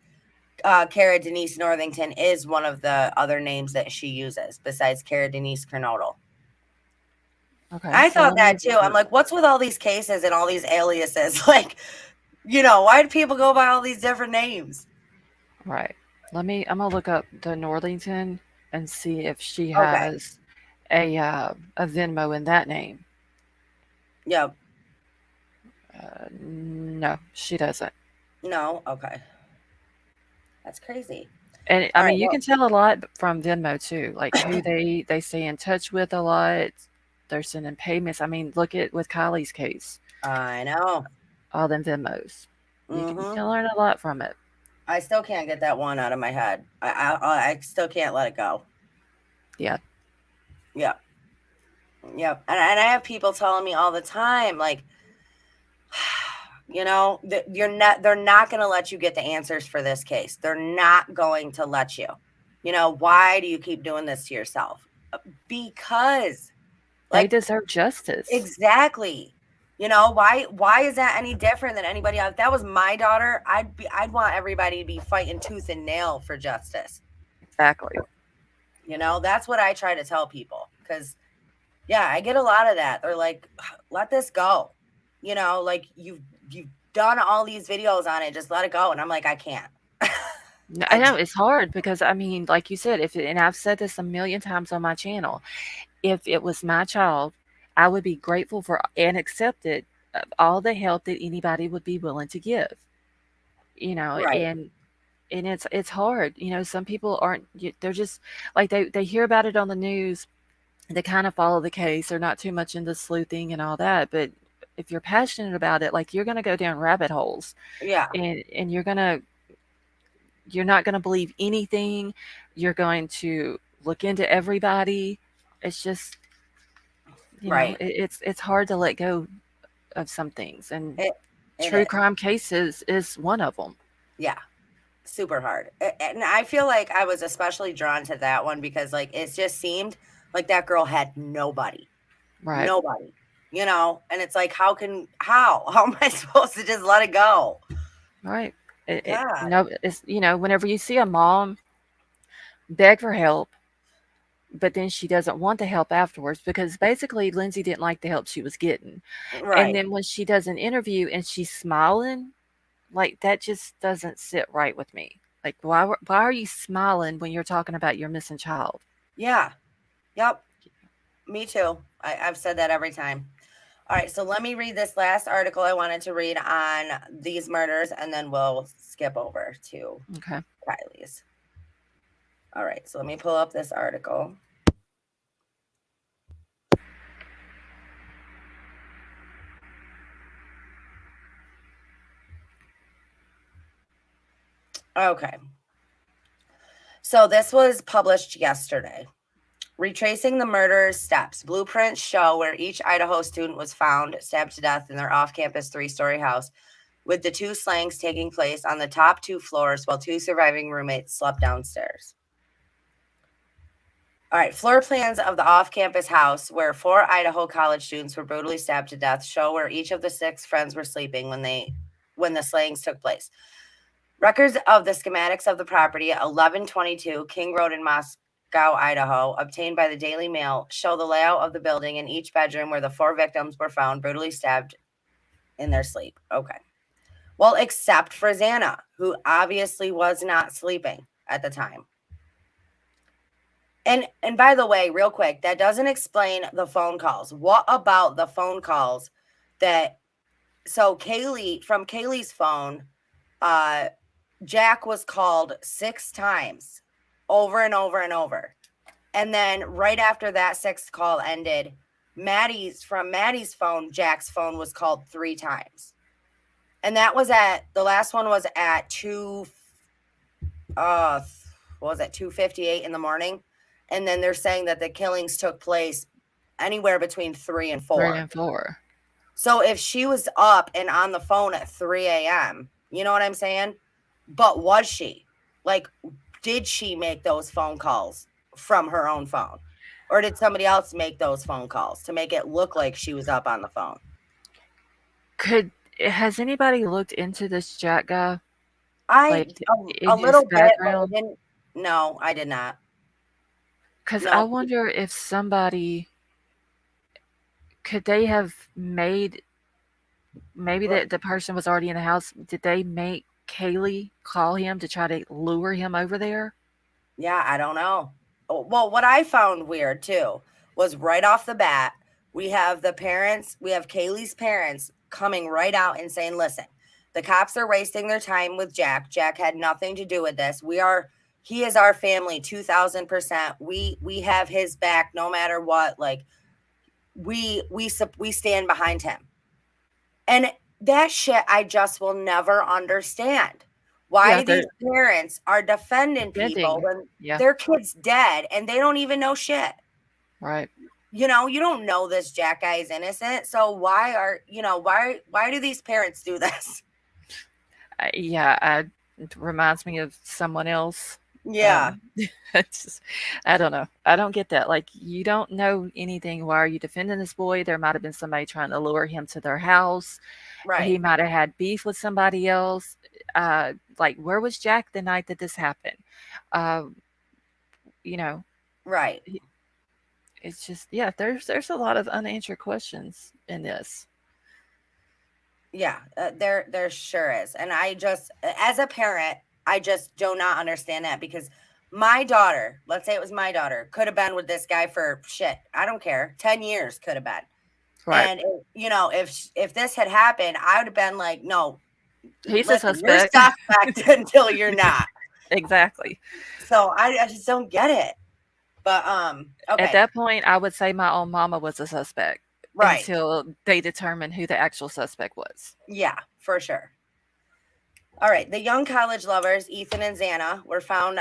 Cara Denise Northington is one of the other names that she uses besides Cara Denise Kernodle. Okay. I thought that too. I'm like, what's with all these cases and all these aliases? Like, why do people go by all these different names? Right. I'm gonna look up the Northington and see if she has a Venmo in that name. Yep. No, she doesn't. No? Okay. That's crazy. And I mean, you can tell a lot from Venmo too, like who they stay in touch with a lot. They're sending payments. I mean, look at with Kylie's case. I know. All them Venmos. You can learn a lot from it. I still can't get that one out of my head. I still can't let it go. Yeah. Yep. Yep. And I have people telling me all the time, like, they're not going to let you get the answers for this case. They're not going to let you. Why do you keep doing this to yourself? Because they deserve justice. Exactly. Why is that any different than anybody else? If that was my daughter, I'd want everybody to be fighting tooth and nail for justice. Exactly. That's what I try to tell people, because I get a lot of that. They're like, let this go. Like you've done all these videos on it, just let it go. And I'm like, I can't. I know it's hard because I mean, like you said, and I've said this a million times on my channel, if it was my child, I would be grateful for and accepted all the help that anybody would be willing to give. Right. And it's hard. Some people aren't. They're just like they hear about it on the news. They kind of follow the case. They're not too much into sleuthing and all that. But if you're passionate about it, like, you're going to go down rabbit holes, Yeah. and you're not going to believe anything. You're going to look into everybody. It's just, Right. it's hard to let go of some things, and It true is. crime cases is one of them. Yeah. Super hard. And I feel like I was especially drawn to that one because like it just seemed like that girl had nobody. Right. Nobody. And it's like how am I supposed to just let it go? Right. God. No, it's, whenever you see a mom beg for help, but then she doesn't want the help afterwards, because basically Lindsay didn't like the help she was getting. And Right. then when she does an interview and she's smiling, like, that just doesn't sit right with me. Like, why are you smiling when you're talking about your missing child? Yeah. Yep. Me too. I've said that every time. All right, so let me read this last article I wanted to read on these murders, and then we'll skip over to Okay. Kiely's. All right, so let me pull up this article. Okay. So this was published yesterday. Retracing the murderer's steps, blueprints show where each Idaho student was found stabbed to death in their off-campus 3-story house, with the 2 slayings taking place on the top 2 floors while 2 surviving roommates slept downstairs. All right, floor plans of the off-campus house where 4 Idaho college students were brutally stabbed to death show where each of the 6 friends were sleeping when the slayings took place. Records of the schematics of the property at 1122 King Road in Moscow, Idaho, obtained by the Daily Mail, show the layout of the building in each bedroom where the 4 victims were found brutally stabbed in their sleep. Okay. Well, except for Xana, who obviously was not sleeping at the time. And by the way, real quick, that doesn't explain the phone calls. What about the phone calls so from Kiely's phone, Jack was called 6 times over and over and over. And then right after that 6th call ended, Maddie's phone, Jack's phone was called 3 times. And that was the last one was at 2:58 in the morning. And then they're saying that the killings took place anywhere between 3 and 4. 3 and 4. So if she was up and on the phone at 3 a.m., you know what I'm saying? But was she? Like, did she make those phone calls from her own phone? Or did somebody else make those phone calls to make it look like she was up on the phone? Has anybody looked into this Jack guy? A little bit, but no, I did not. Because I wonder if could they have maybe the person was already in the house. Did they make Kiely call him to try to lure him over there? Yeah, I don't know. Well, what I found weird too was right off the bat, we have Kiely's parents coming right out and saying, listen, the cops are wasting their time with Jack. Jack had nothing to do with this. He is our family, 2000%. We have his back no matter what. Like we stand behind him. And that shit I just will never understand. Why these parents are defending people when their kid's dead and they don't even know shit. Right. You don't know this Jack guy is innocent. So why do these parents do this? It reminds me of someone else. Yeah. I don't know. I don't get that. Like, you don't know anything. Why are you defending this boy? There might have been somebody trying to lure him to their house. Right. He might have had beef with somebody else. Like, where was Jack the night that this happened? Right. It's just, there's a lot of unanswered questions in this. Yeah, there sure is. And I just, as a parent, I just do not understand that because my daughter, let's say it was my daughter, could have been with this guy for shit. I don't care. 10 years could have been. Right. And, if this had happened, I would have been like, no, he's a suspect. You're suspect until you're not. Exactly. So I just don't get it. But, okay. At that point, I would say my own mama was a suspect. Right. until they determine who the actual suspect was. Yeah, for sure. All right. The young college lovers, Ethan and Xana, were found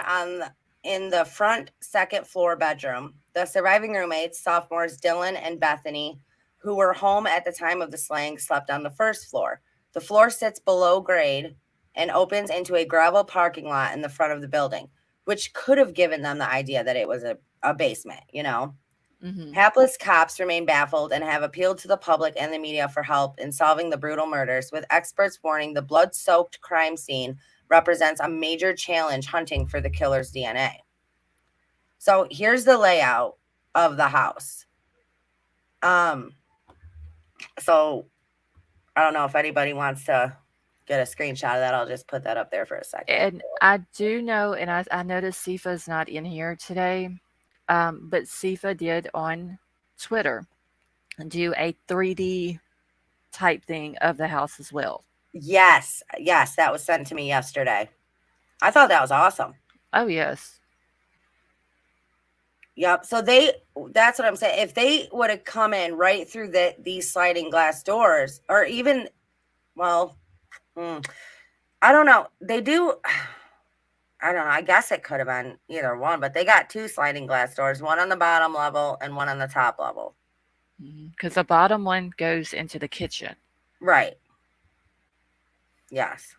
in the front second floor bedroom. The surviving roommates, sophomores Dylan and Bethany, who were home at the time of the slaying, slept on the first floor. The floor sits below grade and opens into a gravel parking lot in the front of the building, which could have given them the idea that it was a basement, you know? Mm-hmm. Hapless cops remain baffled and have appealed to the public and the media for help in solving the brutal murders, with experts warning the blood-soaked crime scene represents a major challenge hunting for the killer's DNA. So here's the layout of the house. So I don't know if anybody wants to get a screenshot of that. I'll just put that up there for a second. And I do know, and I noticed Sifa's not in here today, but Sifa did on Twitter do a 3D type thing of the house as well. Yes, that was sent to me yesterday. I thought that was awesome. Oh, yes. Yep. So that's what I'm saying. If they would have come in right through these sliding glass doors, or even, well, I don't know. They do. I don't know. I guess it could have been either one, but they got two sliding glass doors, one on the bottom level and one on the top level. Because the bottom one goes into the kitchen. Right. Yes.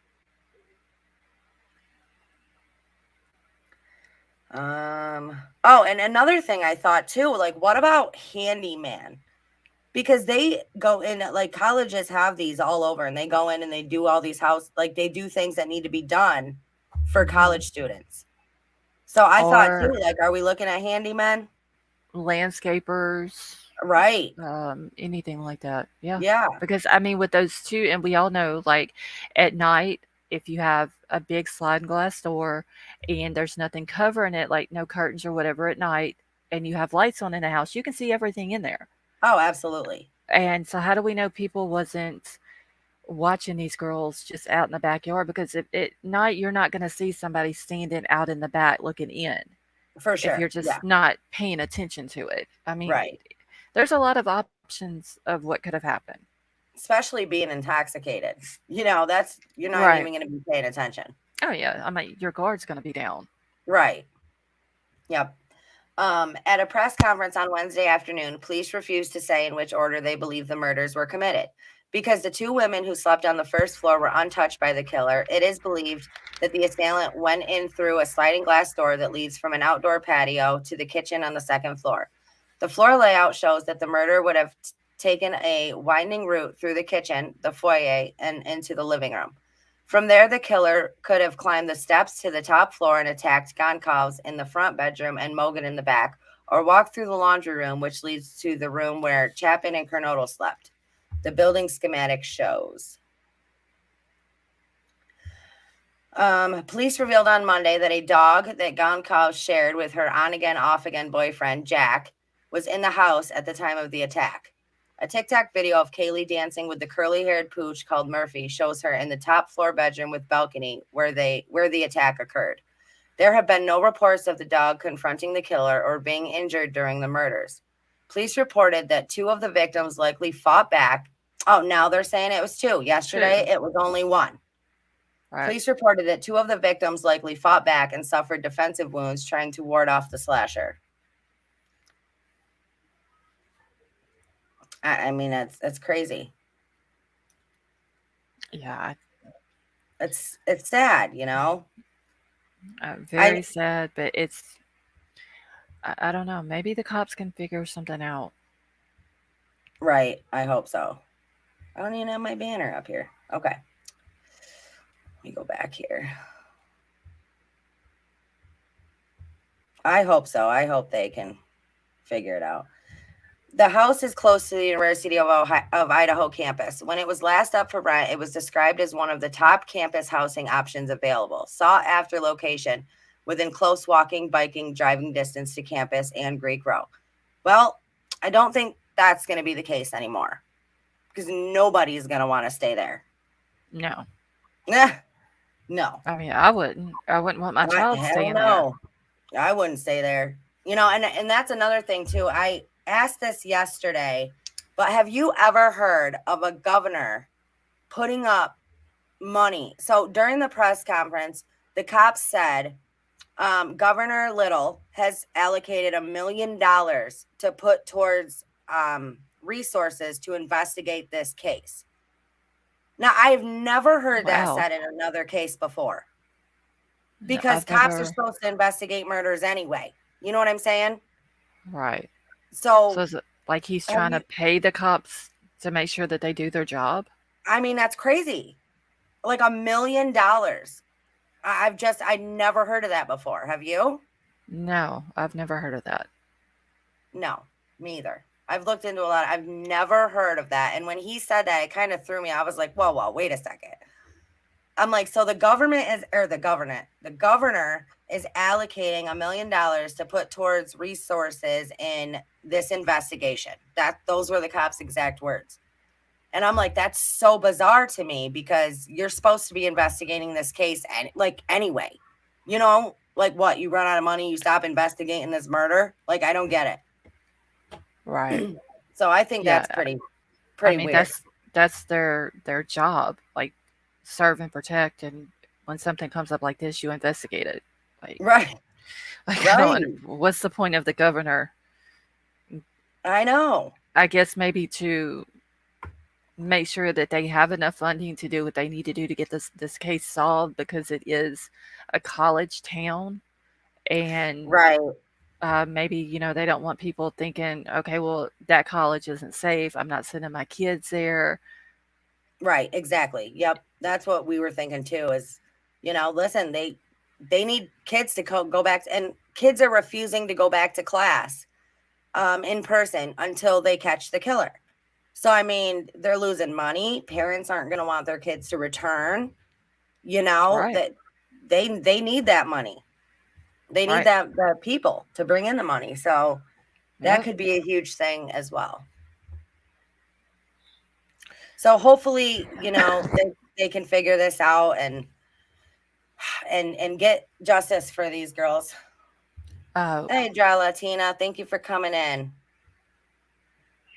Oh, and another thing I thought too, like, what about handyman? Because they go in, like, colleges have these all over, and they go in and they do all these they do things that need to be done for college students. So I thought too, like, are we looking at handymen? Landscapers. Right. Anything like that. Yeah. Yeah. Because, I mean, with those two, and we all know, like, at night, if you have a big sliding glass door and there's nothing covering it, like no curtains or whatever at night, and you have lights on in the house, you can see everything in there. Oh, absolutely. And so how do we know people wasn't watching these girls just out in the backyard? Because if at night, you're not going to see somebody standing out in the back looking in. For sure. If you're just not paying attention to it. I mean, right. There's a lot of options of what could have happened. Especially being intoxicated. You know, you're not even going to be paying attention. Oh, yeah. I mean, your guard's going to be down. Right. Yep. At a press conference on Wednesday afternoon, police refused to say in which order they believe the murders were committed. Because the two women who slept on the first floor were untouched by the killer, it is believed that the assailant went in through a sliding glass door that leads from an outdoor patio to the kitchen on the second floor. The floor layout shows that the murder would have taken a winding route through the kitchen, the foyer, and into the living room. From there, the killer could have climbed the steps to the top floor and attacked Gonkovs in the front bedroom and Mogan in the back, or walked through the laundry room, which leads to the room where Chapin and Kernodle slept. The building schematic shows. Police revealed on Monday that a dog that Gonkov shared with her on-again, off-again boyfriend, Jack, was in the house at the time of the attack. A TikTok video of Kiely dancing with the curly-haired pooch called Murphy shows her in the top floor bedroom with balcony where the attack occurred. There have been no reports of the dog confronting the killer or being injured during the murders. Police reported that two of the victims likely fought back. Oh, now they're saying it was two. Yesterday, it was only one. Right. Police reported that two of the victims likely fought back and suffered defensive wounds trying to ward off the slasher. I mean, it's crazy. Yeah. It's sad, you know? Very sad, but I don't know. Maybe the cops can figure something out. Right. I hope so. I don't even have my banner up here. Okay. Let me go back here. I hope so. I hope they can figure it out. The house is close to the University of Idaho campus. When it was last up for rent, it was described as one of the top campus housing options available. Sought after location within close walking, biking, driving distance to campus and Greek Row. Well, I don't think that's going to be the case anymore because nobody's going to want to stay there. No. No. I mean, I wouldn't want my child staying there. I wouldn't stay there. You know, and that's another thing too. I asked this yesterday But have you ever heard of a governor putting up money? So during the press conference, the cops said Governor Little has allocated $1 million to put towards resources to investigate this case. Now, I've never heard that Wow. said in another case before, No, because I've cops are never. supposed to investigate murders anyway. You know what I'm saying? Right. So So is it like he's have trying to you? pay the cops to make sure that they do their job? I mean, that's crazy. Like $1 million. I never heard of that before. Have you? No, I've never heard of that. No, me either. I've looked into a lot. I've never heard of that. And when he said that, it kind of threw me. I was like, whoa, wait a second. I'm like, so the governor is allocating $1 million to put towards resources in this investigation. Those were the cops' exact words. And I'm like, that's so bizarre to me, because you're supposed to be investigating this case anyway. You know, like what? You run out of money, you stop investigating this murder? Like, I don't get it. Right. So I think Yeah. that's pretty I mean, weird. that's their job, like serve and protect, and when something comes up like this, you investigate it. Like, Right. I don't. Right. What's the point of the governor? I know. I guess maybe to make sure that they have enough funding to do what they need to do to get this case solved, because it is a college town, and Right. maybe they don't want people thinking, okay, well, that college isn't safe, I'm not sending my kids there. Right. Exactly. Yep. That's what we were thinking too, is, listen, they need kids to go back and kids are refusing to go back to class in person until they catch the killer. So, I mean, they're losing money. Parents aren't going to want their kids to return, Right. that they need that money. They need Right. the people to bring in the money. So that Yep. could be a huge thing as well. So hopefully, they can figure this out and get justice for these girls. Hey, Dra Latina, thank you for coming in.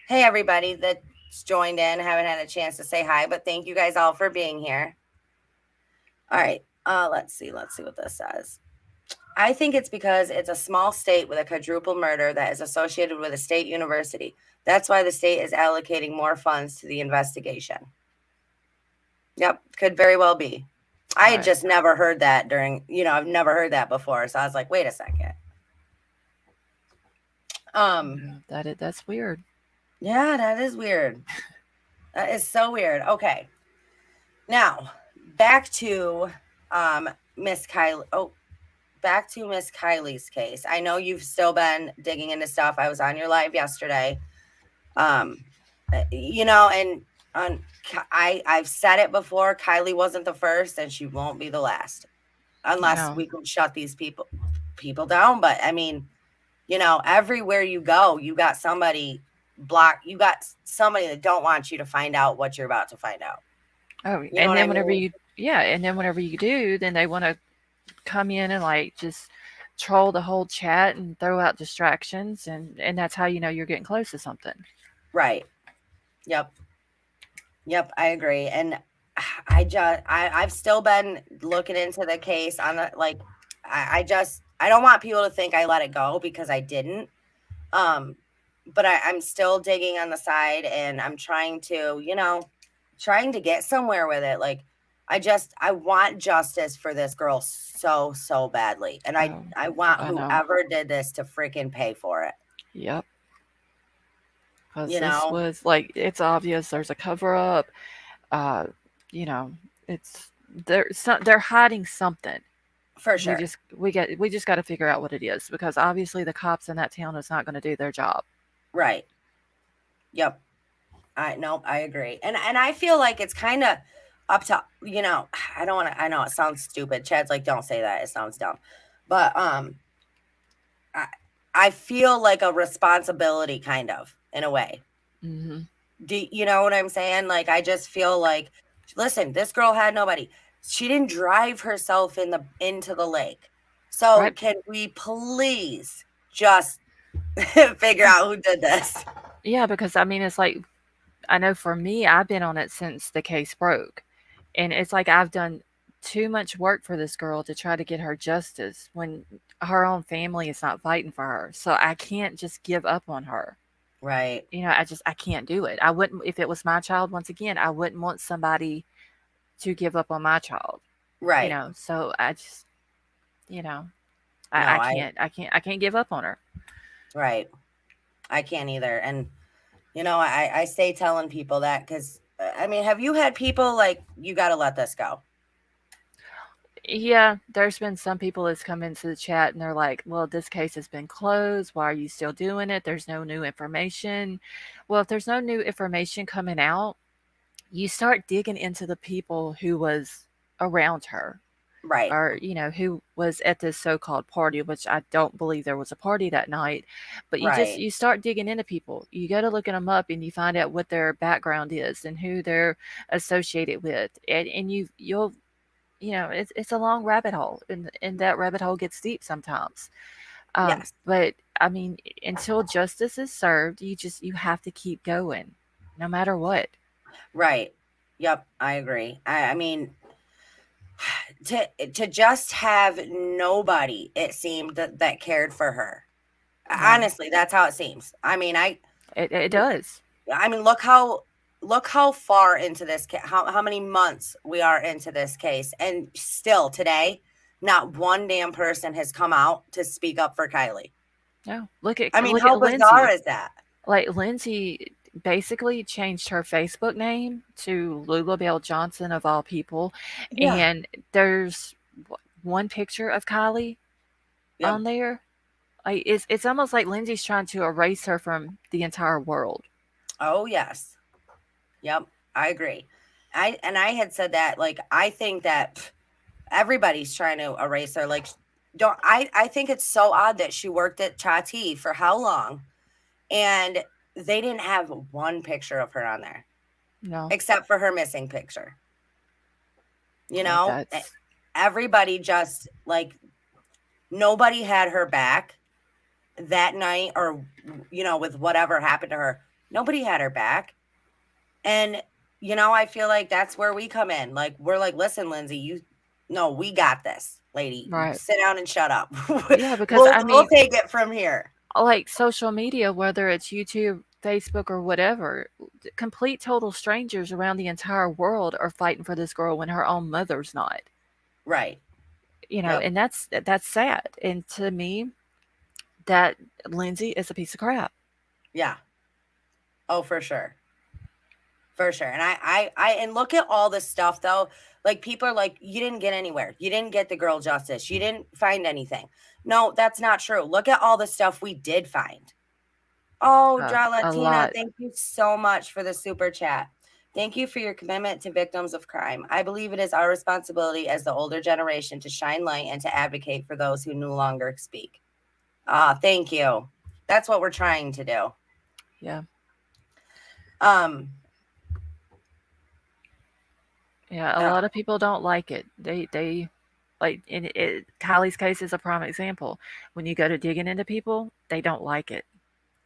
Hey, everybody that's joined in. Haven't had a chance to say hi, but thank you guys all for being here. All right. Let's see what this says. I think it's because it's a small state with a quadruple murder that is associated with a state university. That's why the state is allocating more funds to the investigation. Yep, could very well be. I had just never heard that I've never heard that before. So I was like, wait a second. That's weird. Yeah, that is weird. That is so weird. Okay. Now, back to Miss Kiely. Oh, back to Miss Kiely's case. I know you've still been digging into stuff. I was on your live yesterday. And I've said it before, Kiely wasn't the first and she won't be the last, unless we can shut these people down. But I mean, everywhere you go, you got somebody that don't want you to find out what you're about to find out. Oh, and then whenever you do, then they want to come in and like just troll the whole chat and throw out distractions, and that's how you're getting close to something. Right. Yep, I agree. And I've still been looking into the case on I don't want people to think I let it go, because I didn't. But I'm still digging on the side, and I'm trying to get somewhere with it. Like, I want justice for this girl so badly. And I want whoever did this to freaking pay for it. Yep. Because this was like, it's obvious there's a cover up. They're hiding something. For sure. We just got to figure out what it is, because obviously the cops in that town is not going to do their job. Right. Yep. I agree. And I feel like it's kind of up to, I know it sounds stupid. Chad's like, don't say that. It sounds dumb. But I feel like a responsibility, kind of, in a way. Mm-hmm. Do you know what I'm saying? Like, I just feel like, listen, this girl had nobody. She didn't drive herself into the lake. So Can we please just figure out who did this? Yeah, because I mean, it's like, I know for me, I've been on it since the case broke. And it's like I've done too much work for this girl to try to get her justice when her own family is not fighting for her. So I can't just give up on her. Right. I can't do it. I wouldn't if it was my child once again, I wouldn't want somebody to give up on my child. Right. So I just, you know, No, I can't give up on her. right. I can't either. And, I stay telling people that because, I mean, have you had people like, you got to let this go? Yeah, there's been some people that's come into the chat and they're like, well, this case has been closed. Why are you still doing it? There's no new information. Well, if there's no new information coming out, you start digging into the people who was around her Right. or, who was at this so-called party, which I don't believe there was a party that night. But Right. you start digging into people. You go to looking them up and you find out what their background is and who they're associated with. And you'll it's a long rabbit hole, and that rabbit hole gets deep sometimes. Yes. But I mean, until justice is served, you have to keep going, no matter what. Right. Yep. I agree. I mean, to just have nobody, it seemed that cared for her. No, Honestly, that's how it seems. I mean, it does. look how far into this how many months we are into this case, and still today, not one damn person has come out to speak up for Kiely. No, I mean, look how at bizarre Lindsay. is that? Like Lindsay basically changed her Facebook name to Lulabelle Johnson of all people, Yeah. and there's one picture of Kylie Yep. on there. Like it's almost like Lindsay's trying to erase her from the entire world. Oh yes. Yep. I agree. I had said that, like, I think that everybody's trying to erase her. Like, don't I think it's so odd that she worked at Chati for how long, and they didn't have one picture of her on there No, except for her missing picture. that's Everybody just, like, nobody had her back that night, or with whatever happened to her, nobody had her back. And I feel like that's where we come in. Like, we're like, listen, Lindsay, no, we got this, lady. right. Sit down and shut up. Yeah, because we'll I we'll mean, take it from here. like social media, whether it's YouTube, Facebook, or whatever, complete total strangers around the entire world are fighting for this girl when her own mother's not. Right. Yep. And that's sad. And to me, that Lindsay is a piece of crap. Yeah. Oh, for sure. For sure. And and look at all this stuff though. Like, people are like, you didn't get anywhere. You didn't get the girl justice. You didn't find anything. No, that's not true. Look at all the stuff we did find. Oh, Draw A Latina, lot. thank you so much for the super chat. Thank you for your commitment to victims of crime. I believe it is our responsibility as the older generation to shine light and to advocate for those who no longer speak. Thank you. That's what we're trying to do. Yeah. Um, Yeah, a lot of people don't like it. They like in Kylie's case is a prime example. When you go to digging into people, they don't like it.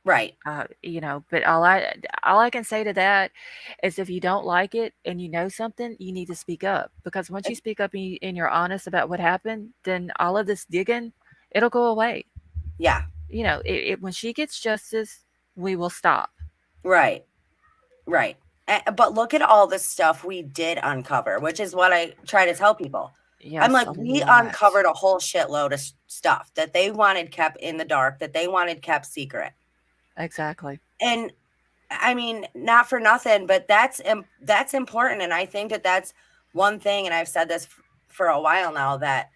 right. But all I can say to that is if you don't like it and you know something, you need to speak up, because once you speak up and you're honest about what happened, then all of this digging, it'll go away. Yeah. When she gets justice, we will stop. Right. Right. But look at all the stuff we did uncover, which is what I try to tell people. I'm Yes, like, a we lot. uncovered a whole shitload of stuff that they wanted kept in the dark, that they wanted kept secret. Exactly. And I mean, not for nothing, but that's important. And I think that that's one thing, and I've said this for a while now, that,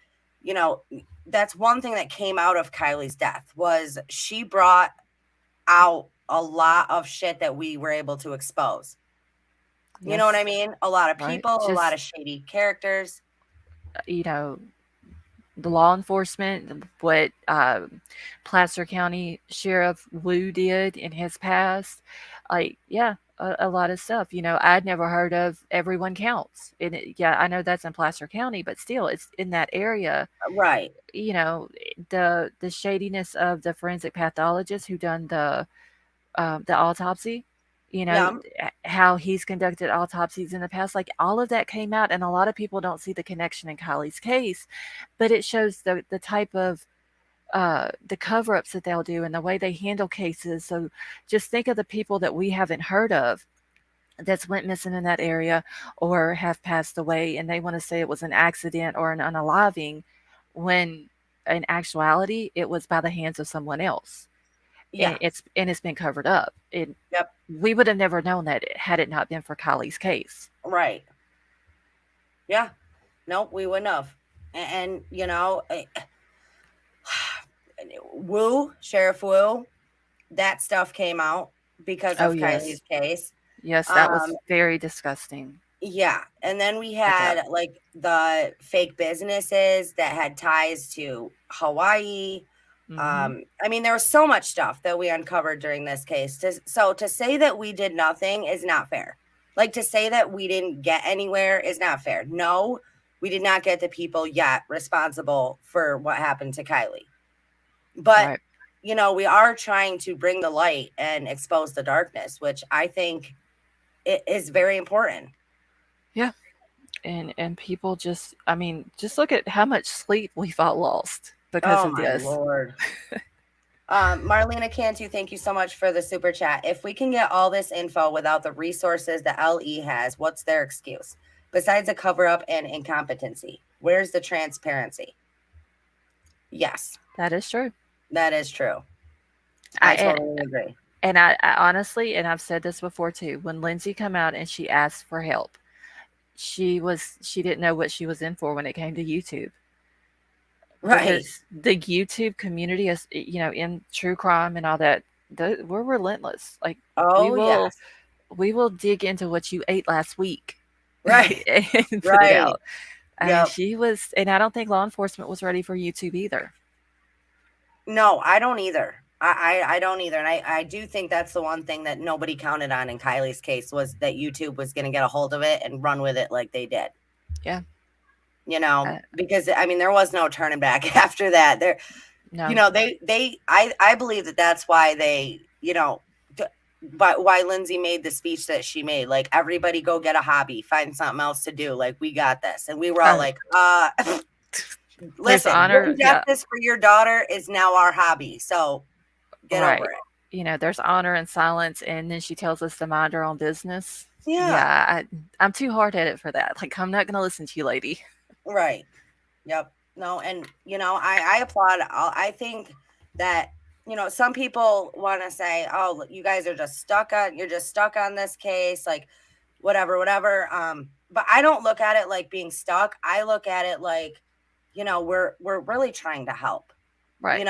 that's one thing that came out of Kylie's death was she brought out a lot of shit that we were able to expose. You know what I Yes. mean? A lot of Right. people, a lot Just, of shady characters. The law enforcement, what Placer County Sheriff Wu did in his past, like, yeah, a lot of stuff. I'd never heard of Everyone Counts. And yeah, I know that's in Placer County, but still, it's in that area. Right. The shadiness of the forensic pathologist who done the autopsy. you know, Yeah. how he's conducted autopsies in the past. Like all of that came out, and a lot of people don't see the connection in Kylie's case, but it shows the type of the cover ups that they'll do and the way they handle cases. So just think of the people that we haven't heard of that's went missing in that area or have passed away, and they want to say it was an accident or an unaliving, when in actuality it was by the hands of someone else, Yeah. and it's been covered up. Yep. We would have never known that had it not been for Kylie's case. Right. Yeah. No, we wouldn't have. And you know, Sheriff Wu, that stuff came out because Oh of yes, Kylie's case. yes, that was Um, very disgusting. yeah. And then we But that, had like the fake businesses that had ties to Hawaii. mm-hmm. I mean, there was so much stuff that we uncovered during this case. So to say that we did nothing is not fair. Like to say that we didn't get anywhere is not fair. No, we did not get the people yet responsible for what happened to Kiely. But Right. you know, we are trying to bring the light and expose the darkness, which I think it is very important. Yeah. And people just, I mean, just look at how much sleep we've all lost because Oh of my this. Lord. Marlena Cantu, thank you so much for the super chat. If we can get all this info without the resources that LE has, what's their excuse? Besides a cover up and incompetency, where's the transparency? Yes, That is true. that is true. I I totally agree. and I honestly, and I've said this before too, when Lindsay come out and she asked for help, she didn't know what she was in for when it came to YouTube. Right. Because the YouTube community is, in true crime and all that, we're relentless. Like we Oh, will yes. we will dig into what you ate last week Right. and put it Right. out. I mean, Yep. she was, and I don't think law enforcement was ready for YouTube either. No, I don't either. I don't either. And I do think that's the one thing that nobody counted on in Kylie's case was that YouTube was going to get a hold of it and run with it like they did. Yeah. You know, Uh, because I mean, there was no turning back after that. There, no. you know, I believe that that's why they, but why Lindsay made the speech that she made. Like, everybody go get a hobby, find something else to do. Like, we got this. And we were all like, listen, honor, getting yeah. justice for your daughter is now our hobby. So get Right. over it. There's honor in silence, and then she tells us to mind our own business. Yeah. I'm too hard headed for that. Like, I'm not going to listen to you, lady. Right. Yep. No, and I applaud. I think that some people want to say, "Oh, you guys are just you're just stuck on this case," like whatever. But I don't look at it like being stuck. I look at it like, we're really trying to help. Right.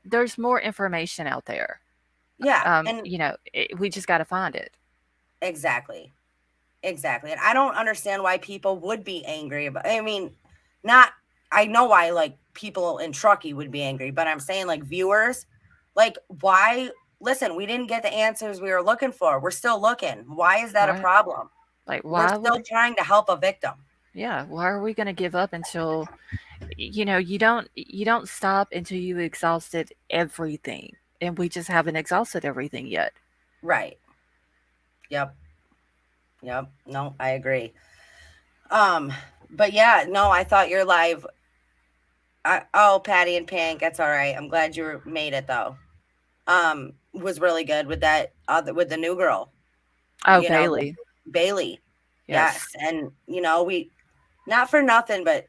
There's more information out there. Yeah. And we just got to find it. Exactly. And I don't understand why people would be angry about. I mean, I know why like people in Truckee would be angry, but I'm saying like viewers, like why? Listen, we didn't get the answers we were looking for. We're still looking. Why is that a problem? Like, why we're still trying to help a victim. Yeah. Why are we going to give up until you don't stop until you exhausted everything, and we just haven't exhausted everything yet. Right. Yep. No, I agree. But yeah, no, I thought your live. Patty and Pink, that's all right. I'm glad you made it though. Was really good with that with the new girl. Oh, Bailey. Bailey. Yes. And we not for nothing, but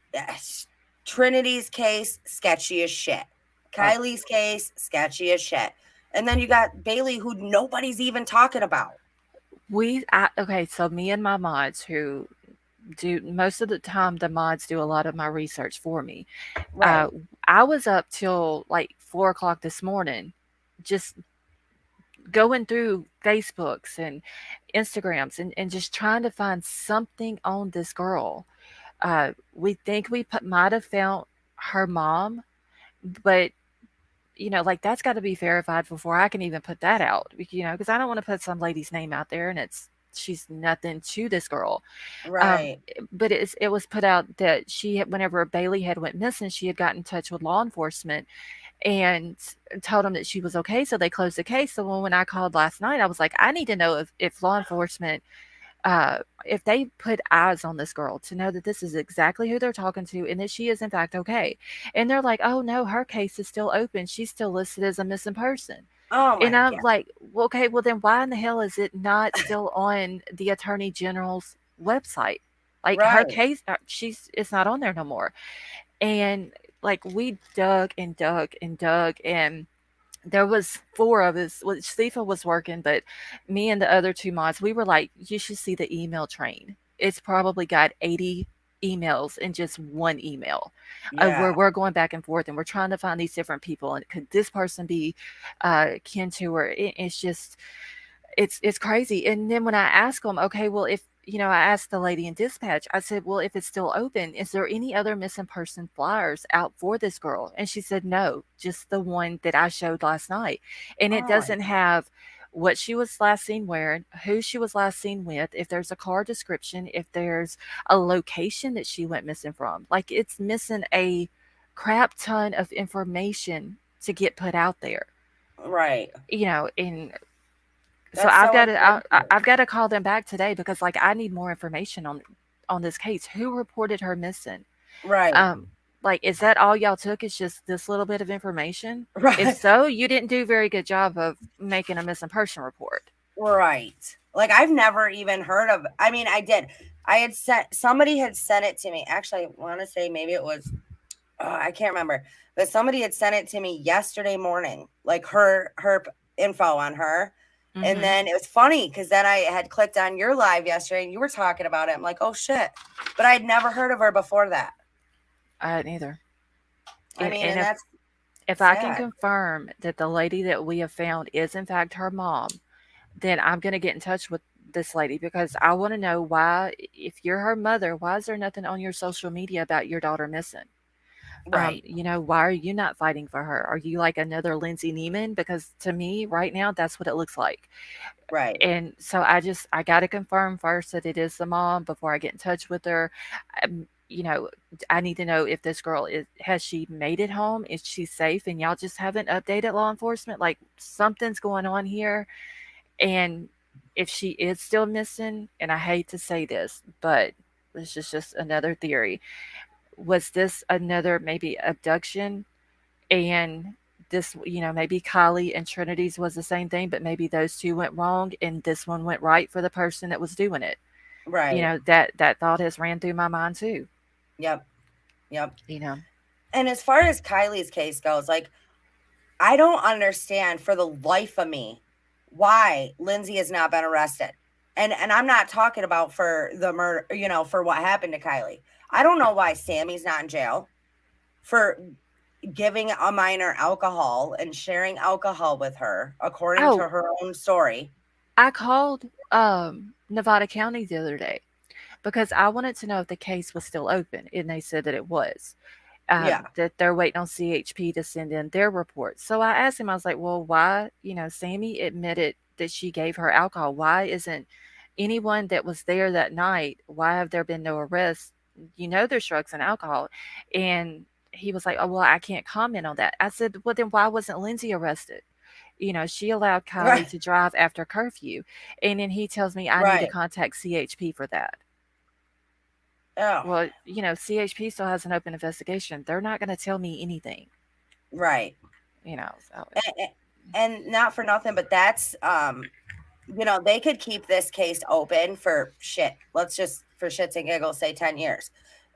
Trinity's case, sketchy as shit. Kylie's case, sketchy as shit. And then you got Bailey, who nobody's even talking about. Okay, so me and my mods who do most of the time, the mods do a lot of my research for me. Right. I was up till like 4:00 this morning, just going through Facebooks and Instagrams and just trying to find something on this girl. We think we might have found her mom, but like that's got to be verified before I can even put that out, because I don't want to put some lady's name out there and she's nothing to this girl. Right. But it was put out that whenever Bailey had went missing, she had gotten in touch with law enforcement, and told them that she was okay. So they closed the case. So when I called last night, I was like, I need to know if law enforcement, if they put eyes on this girl to know that this is exactly who they're talking to and that she is in fact okay. And they're like, oh no, her case is still open. She's still listed as a missing person. Oh And my I'm God. like, well, okay, well then why in the hell is it not still on the Attorney General's website? Like her Right. case, it's not on there no more. And like we dug and dug and dug, and there was four of us. Well, Stifa was working, but me and the other two mods, we were like, you should see the email train. It's probably got 80 emails in just one email of where Yeah. we're going back and forth and we're trying to find these different people. And could this person be kin to her? It's just, it's crazy. And then when I ask them, okay, well, if I asked the lady in dispatch, I said, well, if it's still open, is there any other missing person flyers out for this girl? And she said, no, just the one that I showed last night. And it Oh my. doesn't have what she was last seen wearing, who she was last seen with, if there's a car description, if there's a location that she went missing from. Like it's missing a crap ton of information to get put out there. Right. And so That's so unfortunate. I've got to call them back today because like I need more information on this case. Who reported her missing? Right. Um, like is that all y'all took? Is just this little bit of information? If Right. so, you didn't do a very good job of making a missing person report. Right. Like I've never even heard of. I mean, I did. I had sent somebody had sent it to me. Actually, I want to say maybe it was. I can't remember, but somebody had sent it to me yesterday morning. Like her info on her. And Mm-hmm. then it was funny because then I had clicked on your live yesterday and you were talking about it. I'm like, oh shit. But I'd never heard of her before that. I didn't either. I mean, And and that's if I can sad. confirm that the lady that we have found is in fact her mom, then I'm going to get in touch with this lady because I want to know why, if you're her mother, why is there nothing on your social media about your daughter missing? Right. Why are you not fighting for her? Are you like another Lindsay Neiman? Because to me, right now, that's what it looks like. Right. And so I got to confirm first that it is the mom before I get in touch with her. Um, you know, I need to know if this girl has she made it home? Is she safe? And y'all just haven't updated law enforcement. Like something's going on here. And if she is still missing, and I hate to say this, but this is just another theory. Was this another maybe abduction? And this, maybe Kylie and Trinity's was the same thing, but maybe those two went wrong and this one went right for the person that was doing it. Right. That thought has ran through my mind too. Yep. Yep. You know. And as far as Kylie's case goes, like, I don't understand for the life of me why Lindsay has not been arrested. And I'm not talking about for the murder, for what happened to Kylie. I don't know why Sammy's not in jail for giving a minor alcohol and sharing alcohol with her, according to Oh, her own story. I called Nevada County the other day because I wanted to know if the case was still open, and they said that it was. Yeah. That they're waiting on CHP to send in their report. So I asked him, I was like, well, why? Sammy admitted that she gave her alcohol. Why isn't anyone that was there that night? Why have there been no arrests? There's drugs and alcohol. And he was like, oh, well, I can't comment on that. I said, well, then why wasn't Lindsay arrested? She allowed Kylie Right. to drive after curfew. And then he tells me I need to Right. contact CHP for that. Oh, Well, CHP still has an open investigation. They're not going to tell me anything, right. So And not for nothing, but that's they could keep this case open for shit. Let's just for shits and giggles say 10 years.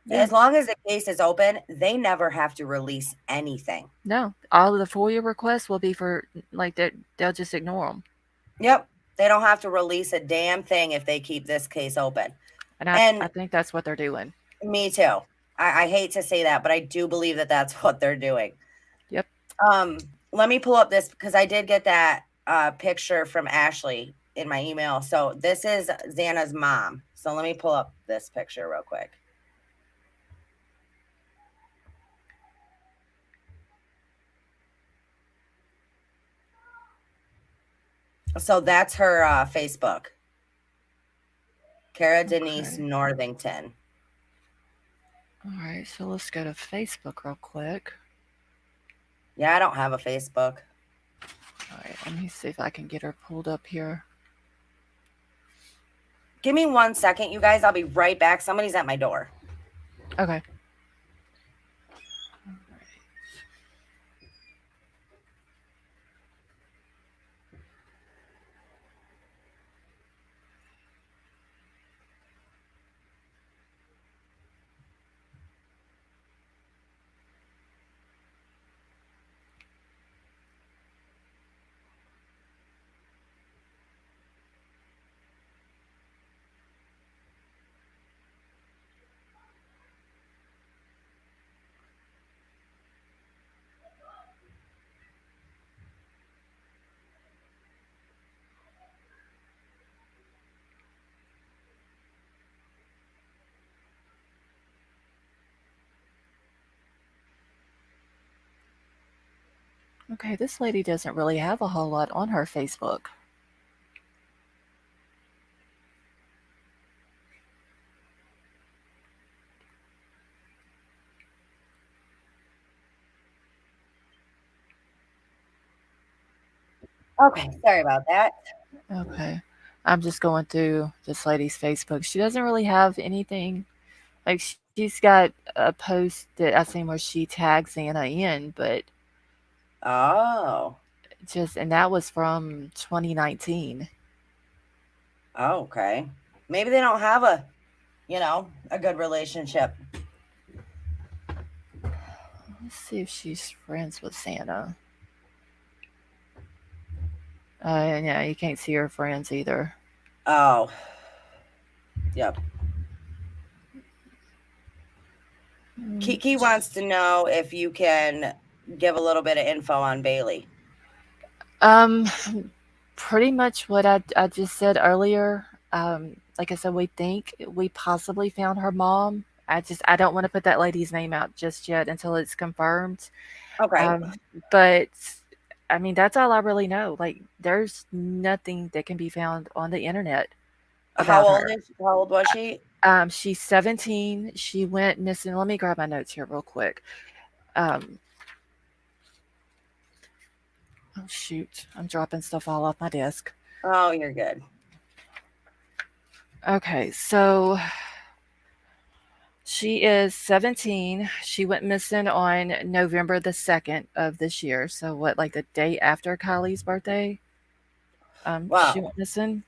yeah, As long as the case is open, they never have to release anything. no, all of the FOIA requests will be for like that. They'll just ignore them, Yep. They don't have to release a damn thing if they keep this case open. and I And think that's what they're doing. me too. I hate to say that, but I do believe that that's what they're doing. Yep. Let me pull up this because I did get that picture from Ashley in my email. So this is Xana's mom. So let me pull up this picture real quick. So that's her Facebook. Kara Denise Okay. Northington. All right, so let's go to Facebook real quick. Yeah, I don't have a Facebook. All right, let me see if I can get her pulled up here. Give me 1 second, you guys. I'll be right back. Somebody's at my door. Okay. Okay, this lady doesn't really have a whole lot on her Facebook. Okay, sorry about that. Okay. I'm just going through this lady's Facebook. She doesn't really have anything. Like, she's got a post that I seen where she tags Anna in, but Oh, and that was from 2019. okay. Maybe they don't have a good relationship. Let's see if she's friends with Santa. Yeah, you can't see her friends either. Oh, yep. Kiki wants to know if you can give a little bit of info on Bailey. Um, Pretty much what I just said earlier. Like I said, we think we possibly found her mom. I don't want to put that lady's name out just yet until it's confirmed. Okay. But I mean, that's all I really know. Like, there's nothing that can be found on the internet about her. How old was she? She's 17. She went missing. Let me grab my notes here real quick. Um, oh shoot, I'm dropping stuff all off my desk. Oh, you're good. Okay, so she is 17. She went missing on November the 2nd of this year. So what, like the day after Kylie's birthday? She Wow. went missing.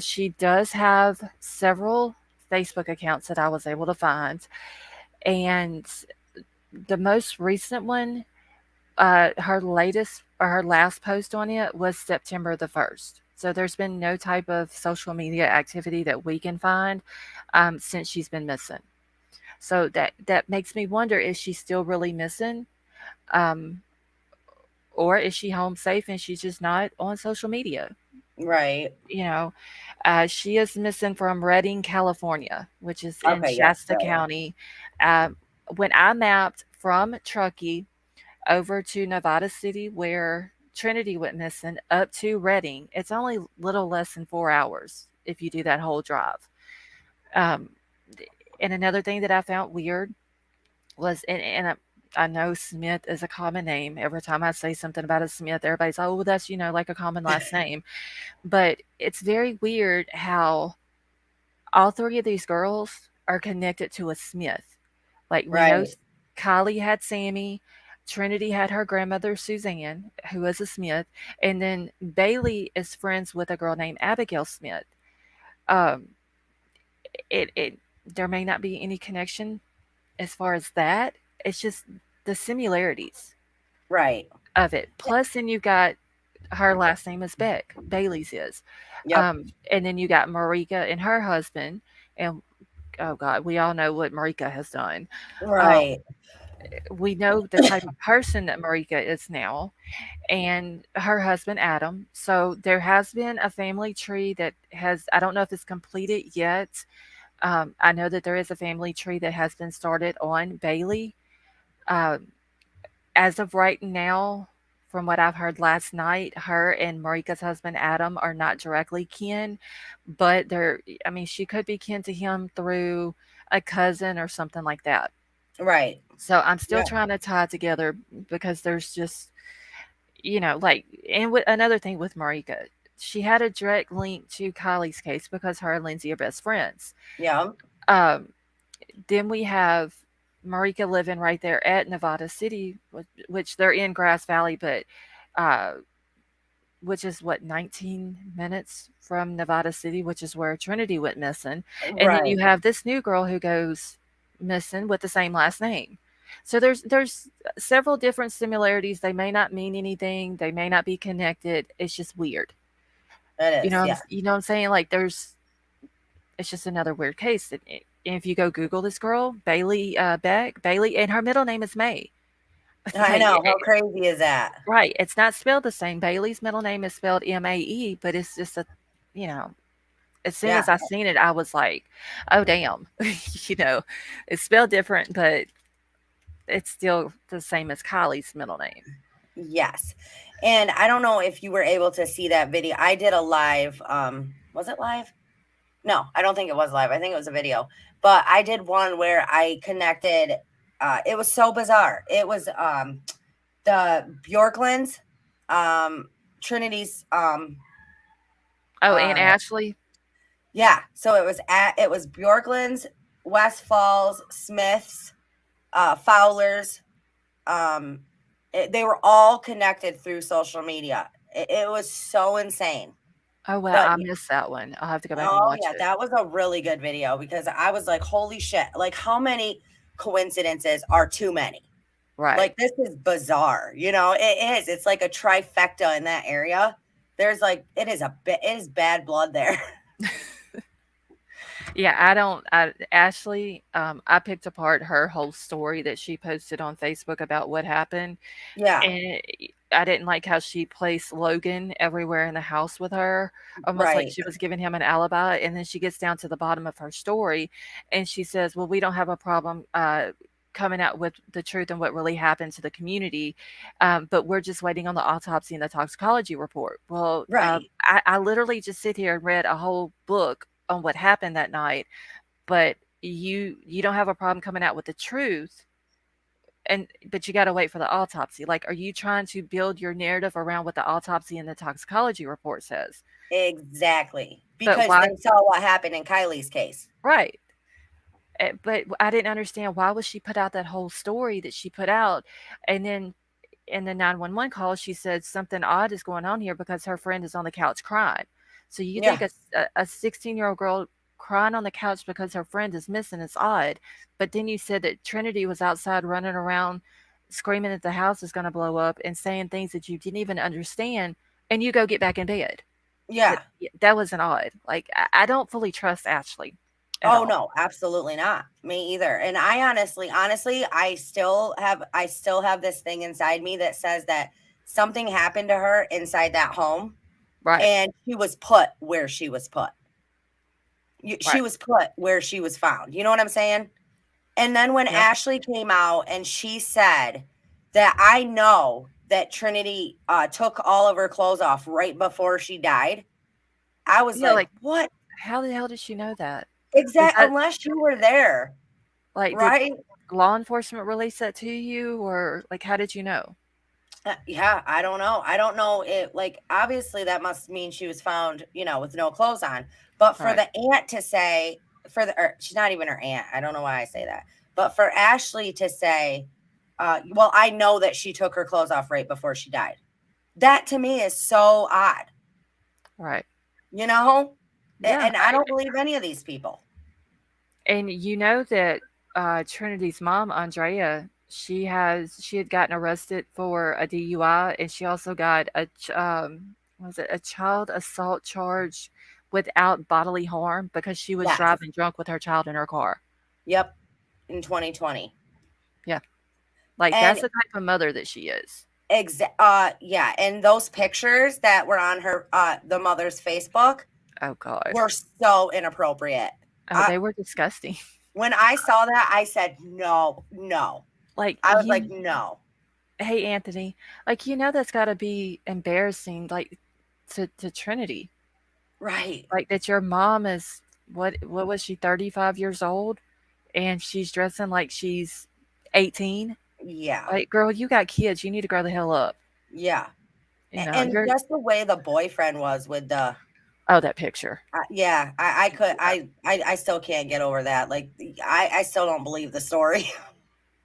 She does have several Facebook accounts that I was able to find. And the most recent one, her latest or her last post on it was September the 1st. So there's been no type of social media activity that we can find since she's been missing. So that makes me wonder: is she still really missing, um, or is she home safe and she's just not on social media? Right. You know, she is missing from Redding, California, which is in Okay, yes. Shasta County. Um, when I mapped from Truckee over to Nevada City, where Trinity went missing, up to Redding, it's only little less than 4 hours if you do that whole drive. Um, and another thing that I found weird was, I know Smith is a common name. Every time I say something about a Smith, everybody's like, oh, well, that's, like a common last name. But it's very weird how all three of these girls are connected to a Smith. Like, we know Right. Kylie had Sammy, Trinity had her grandmother Suzanne, who was a Smith, and then Bailey is friends with a girl named Abigail Smith. Um, it there may not be any connection as far as that. It's just the similarities Right. of it. Plus, then you got her last name is Beck. Bailey's is. Yep. And then you got Marika and her husband. And oh God, we all know what Marika has done. Right. We know the type of person that Marika is now, and her husband Adam. So there has been a family tree that has, I don't know if it's completed yet. I know that there is a family tree that has been started on Bailey. Um, as of right now, from what I've heard last night, her and Marika's husband Adam are not directly kin, but I mean, she could be kin to him through a cousin or something like that. Right. So I'm still Yeah. trying to tie it together because there's just, like, and with another thing with Marika, she had a direct link to Kylie's case because her and Lindsay are best friends. Yeah. Um, then we have Marika living right there at Nevada City, which they're in Grass Valley, but uh, which is what, 19 minutes from Nevada City, which is where Trinity went missing. And then Right. you have this new girl who goes missing with the same last name. So there's several different similarities. They may not mean anything. They may not be connected. It's just weird. It is. Yeah. You know what I'm saying? Like it's just another weird case. And if you go Google this girl, Bailey Beck, Bailey, and her middle name is May. I Like, know. How crazy is that? right. It's not spelled the same. Bailey's middle name is spelled Mae, but it's just you know, as soon Yeah. as I seen it, I was like, oh, damn. you know, it's spelled different, but it's still the same as Kylie's middle name. Yes. And I don't know if you were able to see that video. I did a live. Was it live? No, I don't think it was live. I think it was a video. But I did one where I connected. It was so bizarre. It was the Bjorklunds, Trinity's Oh, and uh Ashley? yeah. So it was Bjorklunds, West Falls, Smiths, Fowlers. They were all connected through social media. It was so insane. Oh, wow. But I missed that one. I'll have to go back and oh watch yeah, it. that was a really good video because I was like, holy shit! Like, how many coincidences are too many? Right. Like, this is bizarre. It is. It's like a trifecta in that area. There's like, it is bad blood there. Yeah, Ashley, I picked apart her whole story that she posted on Facebook about what happened. Yeah. And I didn't like how she placed Logan everywhere in the house with her, almost like Right. she was giving him an alibi. And then she gets down to the bottom of her story and she says, well, we don't have a problem coming out with the truth and what really happened to the community, but we're just waiting on the autopsy and the toxicology report. Well, Right. I literally just sit here and read a whole book on what happened that night, but you don't have a problem coming out with the truth, but you got to wait for the autopsy. Like, are you trying to build your narrative around what the autopsy and the toxicology report says? Exactly. But Because why? they saw what happened in Kylie's case. Right. But I didn't understand, why would she put out that whole story that she put out, and then in the 911 call she said something odd is going on here because her friend is on the couch crying. So you think Yeah. a 16-year-old girl crying on the couch because her friend is missing is odd, but then you said that Trinity was outside running around screaming that the house is going to blow up and saying things that you didn't even understand, and you go get back in bed. Yeah. That was an odd. Like, I don't fully trust Ashley at Oh all. no, absolutely not. Me either. And I honestly, I still have this thing inside me that says that something happened to her inside that home Right. and she was put where she was put. She Right. was put where she was found. You know what I'm saying? And then when Yep. Ashley came out and she said that I know that Trinity took all of her clothes off right before she died, I was Yeah, like, like, what? how the hell did she know that? Is Exactly. that Unless you were there, like, did right? law enforcement release that to you, or like, how did you know? Yeah, I don't know. I don't know it. Like, obviously, that must mean she was found, with no clothes on. But for Right. the aunt to say, or she's not even her aunt. I don't know why I say that. But for Ashley to say, well, I know that she took her clothes off right before she died. That to me is so odd, Right. you know? Yeah. And I don't believe any of these people. And you know that Trinity's mom, Andrea, she had gotten arrested for a DUI, and she also got was it a child assault charge without bodily harm because she was Yes. driving drunk with her child in her car. Yep. In 2020. Yeah. Like, And that's the type of mother that she is. yeah, and those pictures that were on her the mother's Facebook Oh God. were so inappropriate. Oh, they were disgusting. When I saw that, I said, no, no. Like, I was like, no. hey Anthony, like, that's got to be embarrassing, like, to Trinity. Right. Like, that your mom is, what was she, 35 years old, and she's dressing like she's 18. Yeah. Like, girl, you got kids. You need to grow the hell up. Yeah. You know, And you're just the way the boyfriend was with the that picture. yeah, I could Yeah. I still can't get over that. Like I still don't believe the story.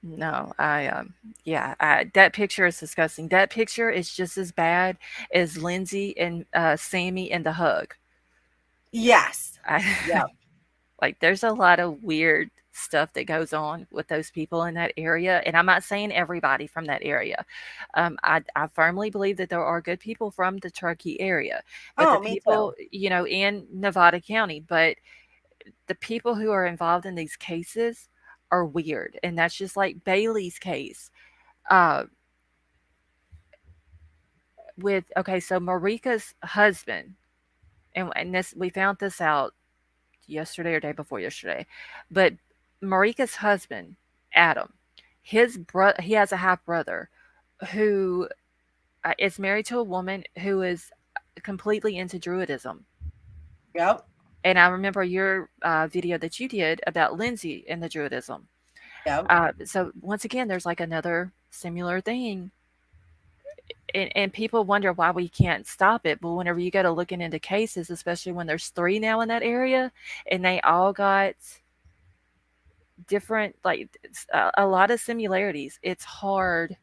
No, that picture is disgusting. That picture is just as bad as Lindsay and Sammy in the hug. Yes. I, Yeah. like, there's a lot of weird stuff that goes on with those people in that area, and I'm not saying everybody from that area. I firmly believe that there are good people from the Truckee area, but the Oh, me too. people, in Nevada County, but the people who are involved in these cases are weird, and that's just like Bailey's case. Uh, with okay, so Marika's husband, and this we found this out yesterday or day before yesterday, but Marika's husband, Adam, he has a half brother who is married to a woman who is completely into Druidism. Yep. And I remember your video that you did about Lindsay and the Druidism. Yep. So once again, there's like another similar thing. And people wonder why we can't stop it. But whenever you go to looking into cases, especially when there's 3 now in that area, and they all got different, like a lot of similarities, it's hard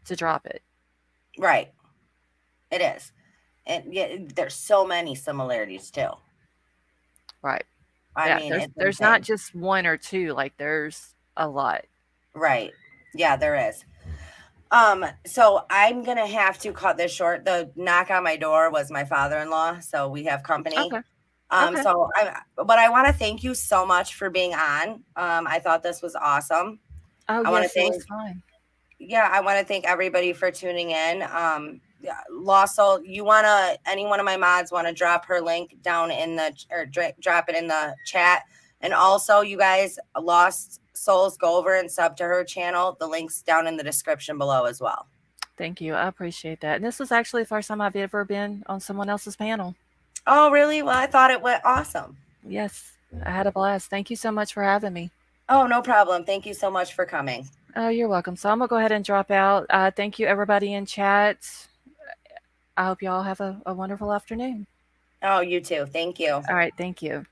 to drop it. Right. It is. And yeah, there's so many similarities too. Right. I Yeah, mean, it's there's not insane. just 1 or 2, like there's a lot. Right. Yeah, there is. So I'm gonna have to cut this short. The knock on my door was my father-in-law, so we have company. Okay. Okay. But I want to thank you so much for being on. I thought this was awesome. Oh, I want to yes, it thank was fine. I want to thank everybody for tuning in. Yeah, Lost Soul, any one of my mods want to drop her link down in the, or drop it in the chat. And also, you guys, Lost Souls, go over and sub to her channel. The link's down in the description below as well. Thank you. I appreciate that. And this was actually the first time I've ever been on someone else's panel. Oh, really? Well, I thought it went awesome. Yes, I had a blast. Thank you so much for having me. Oh, no problem. Thank you so much for coming. Oh, you're welcome. So I'm going to go ahead and drop out. Thank you, everybody in chat. I hope you all have a wonderful afternoon. Oh, you too. Thank you. All right. Thank you.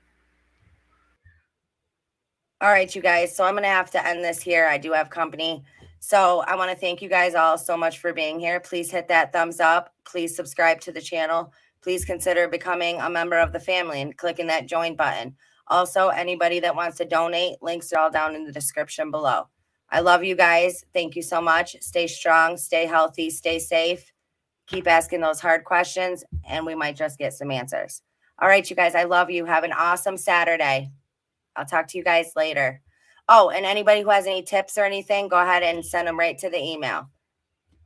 All right, you guys. So I'm going to have to end this here. I do have company. So I want to thank you guys all so much for being here. Please hit that thumbs up. Please subscribe to the channel. Please consider becoming a member of the family and clicking that join button. Also, anybody that wants to donate, links are all down in the description below. I love you guys. Thank you so much. Stay strong, stay healthy, stay safe. Keep asking those hard questions, and we might just get some answers. All right, you guys. I love you. Have an awesome Saturday. I'll talk to you guys later. Oh, and anybody who has any tips or anything, go ahead and send them right to the email,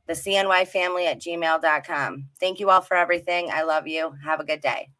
thecnyfamily@gmail.com. Thank you all for everything. I love you. Have a good day.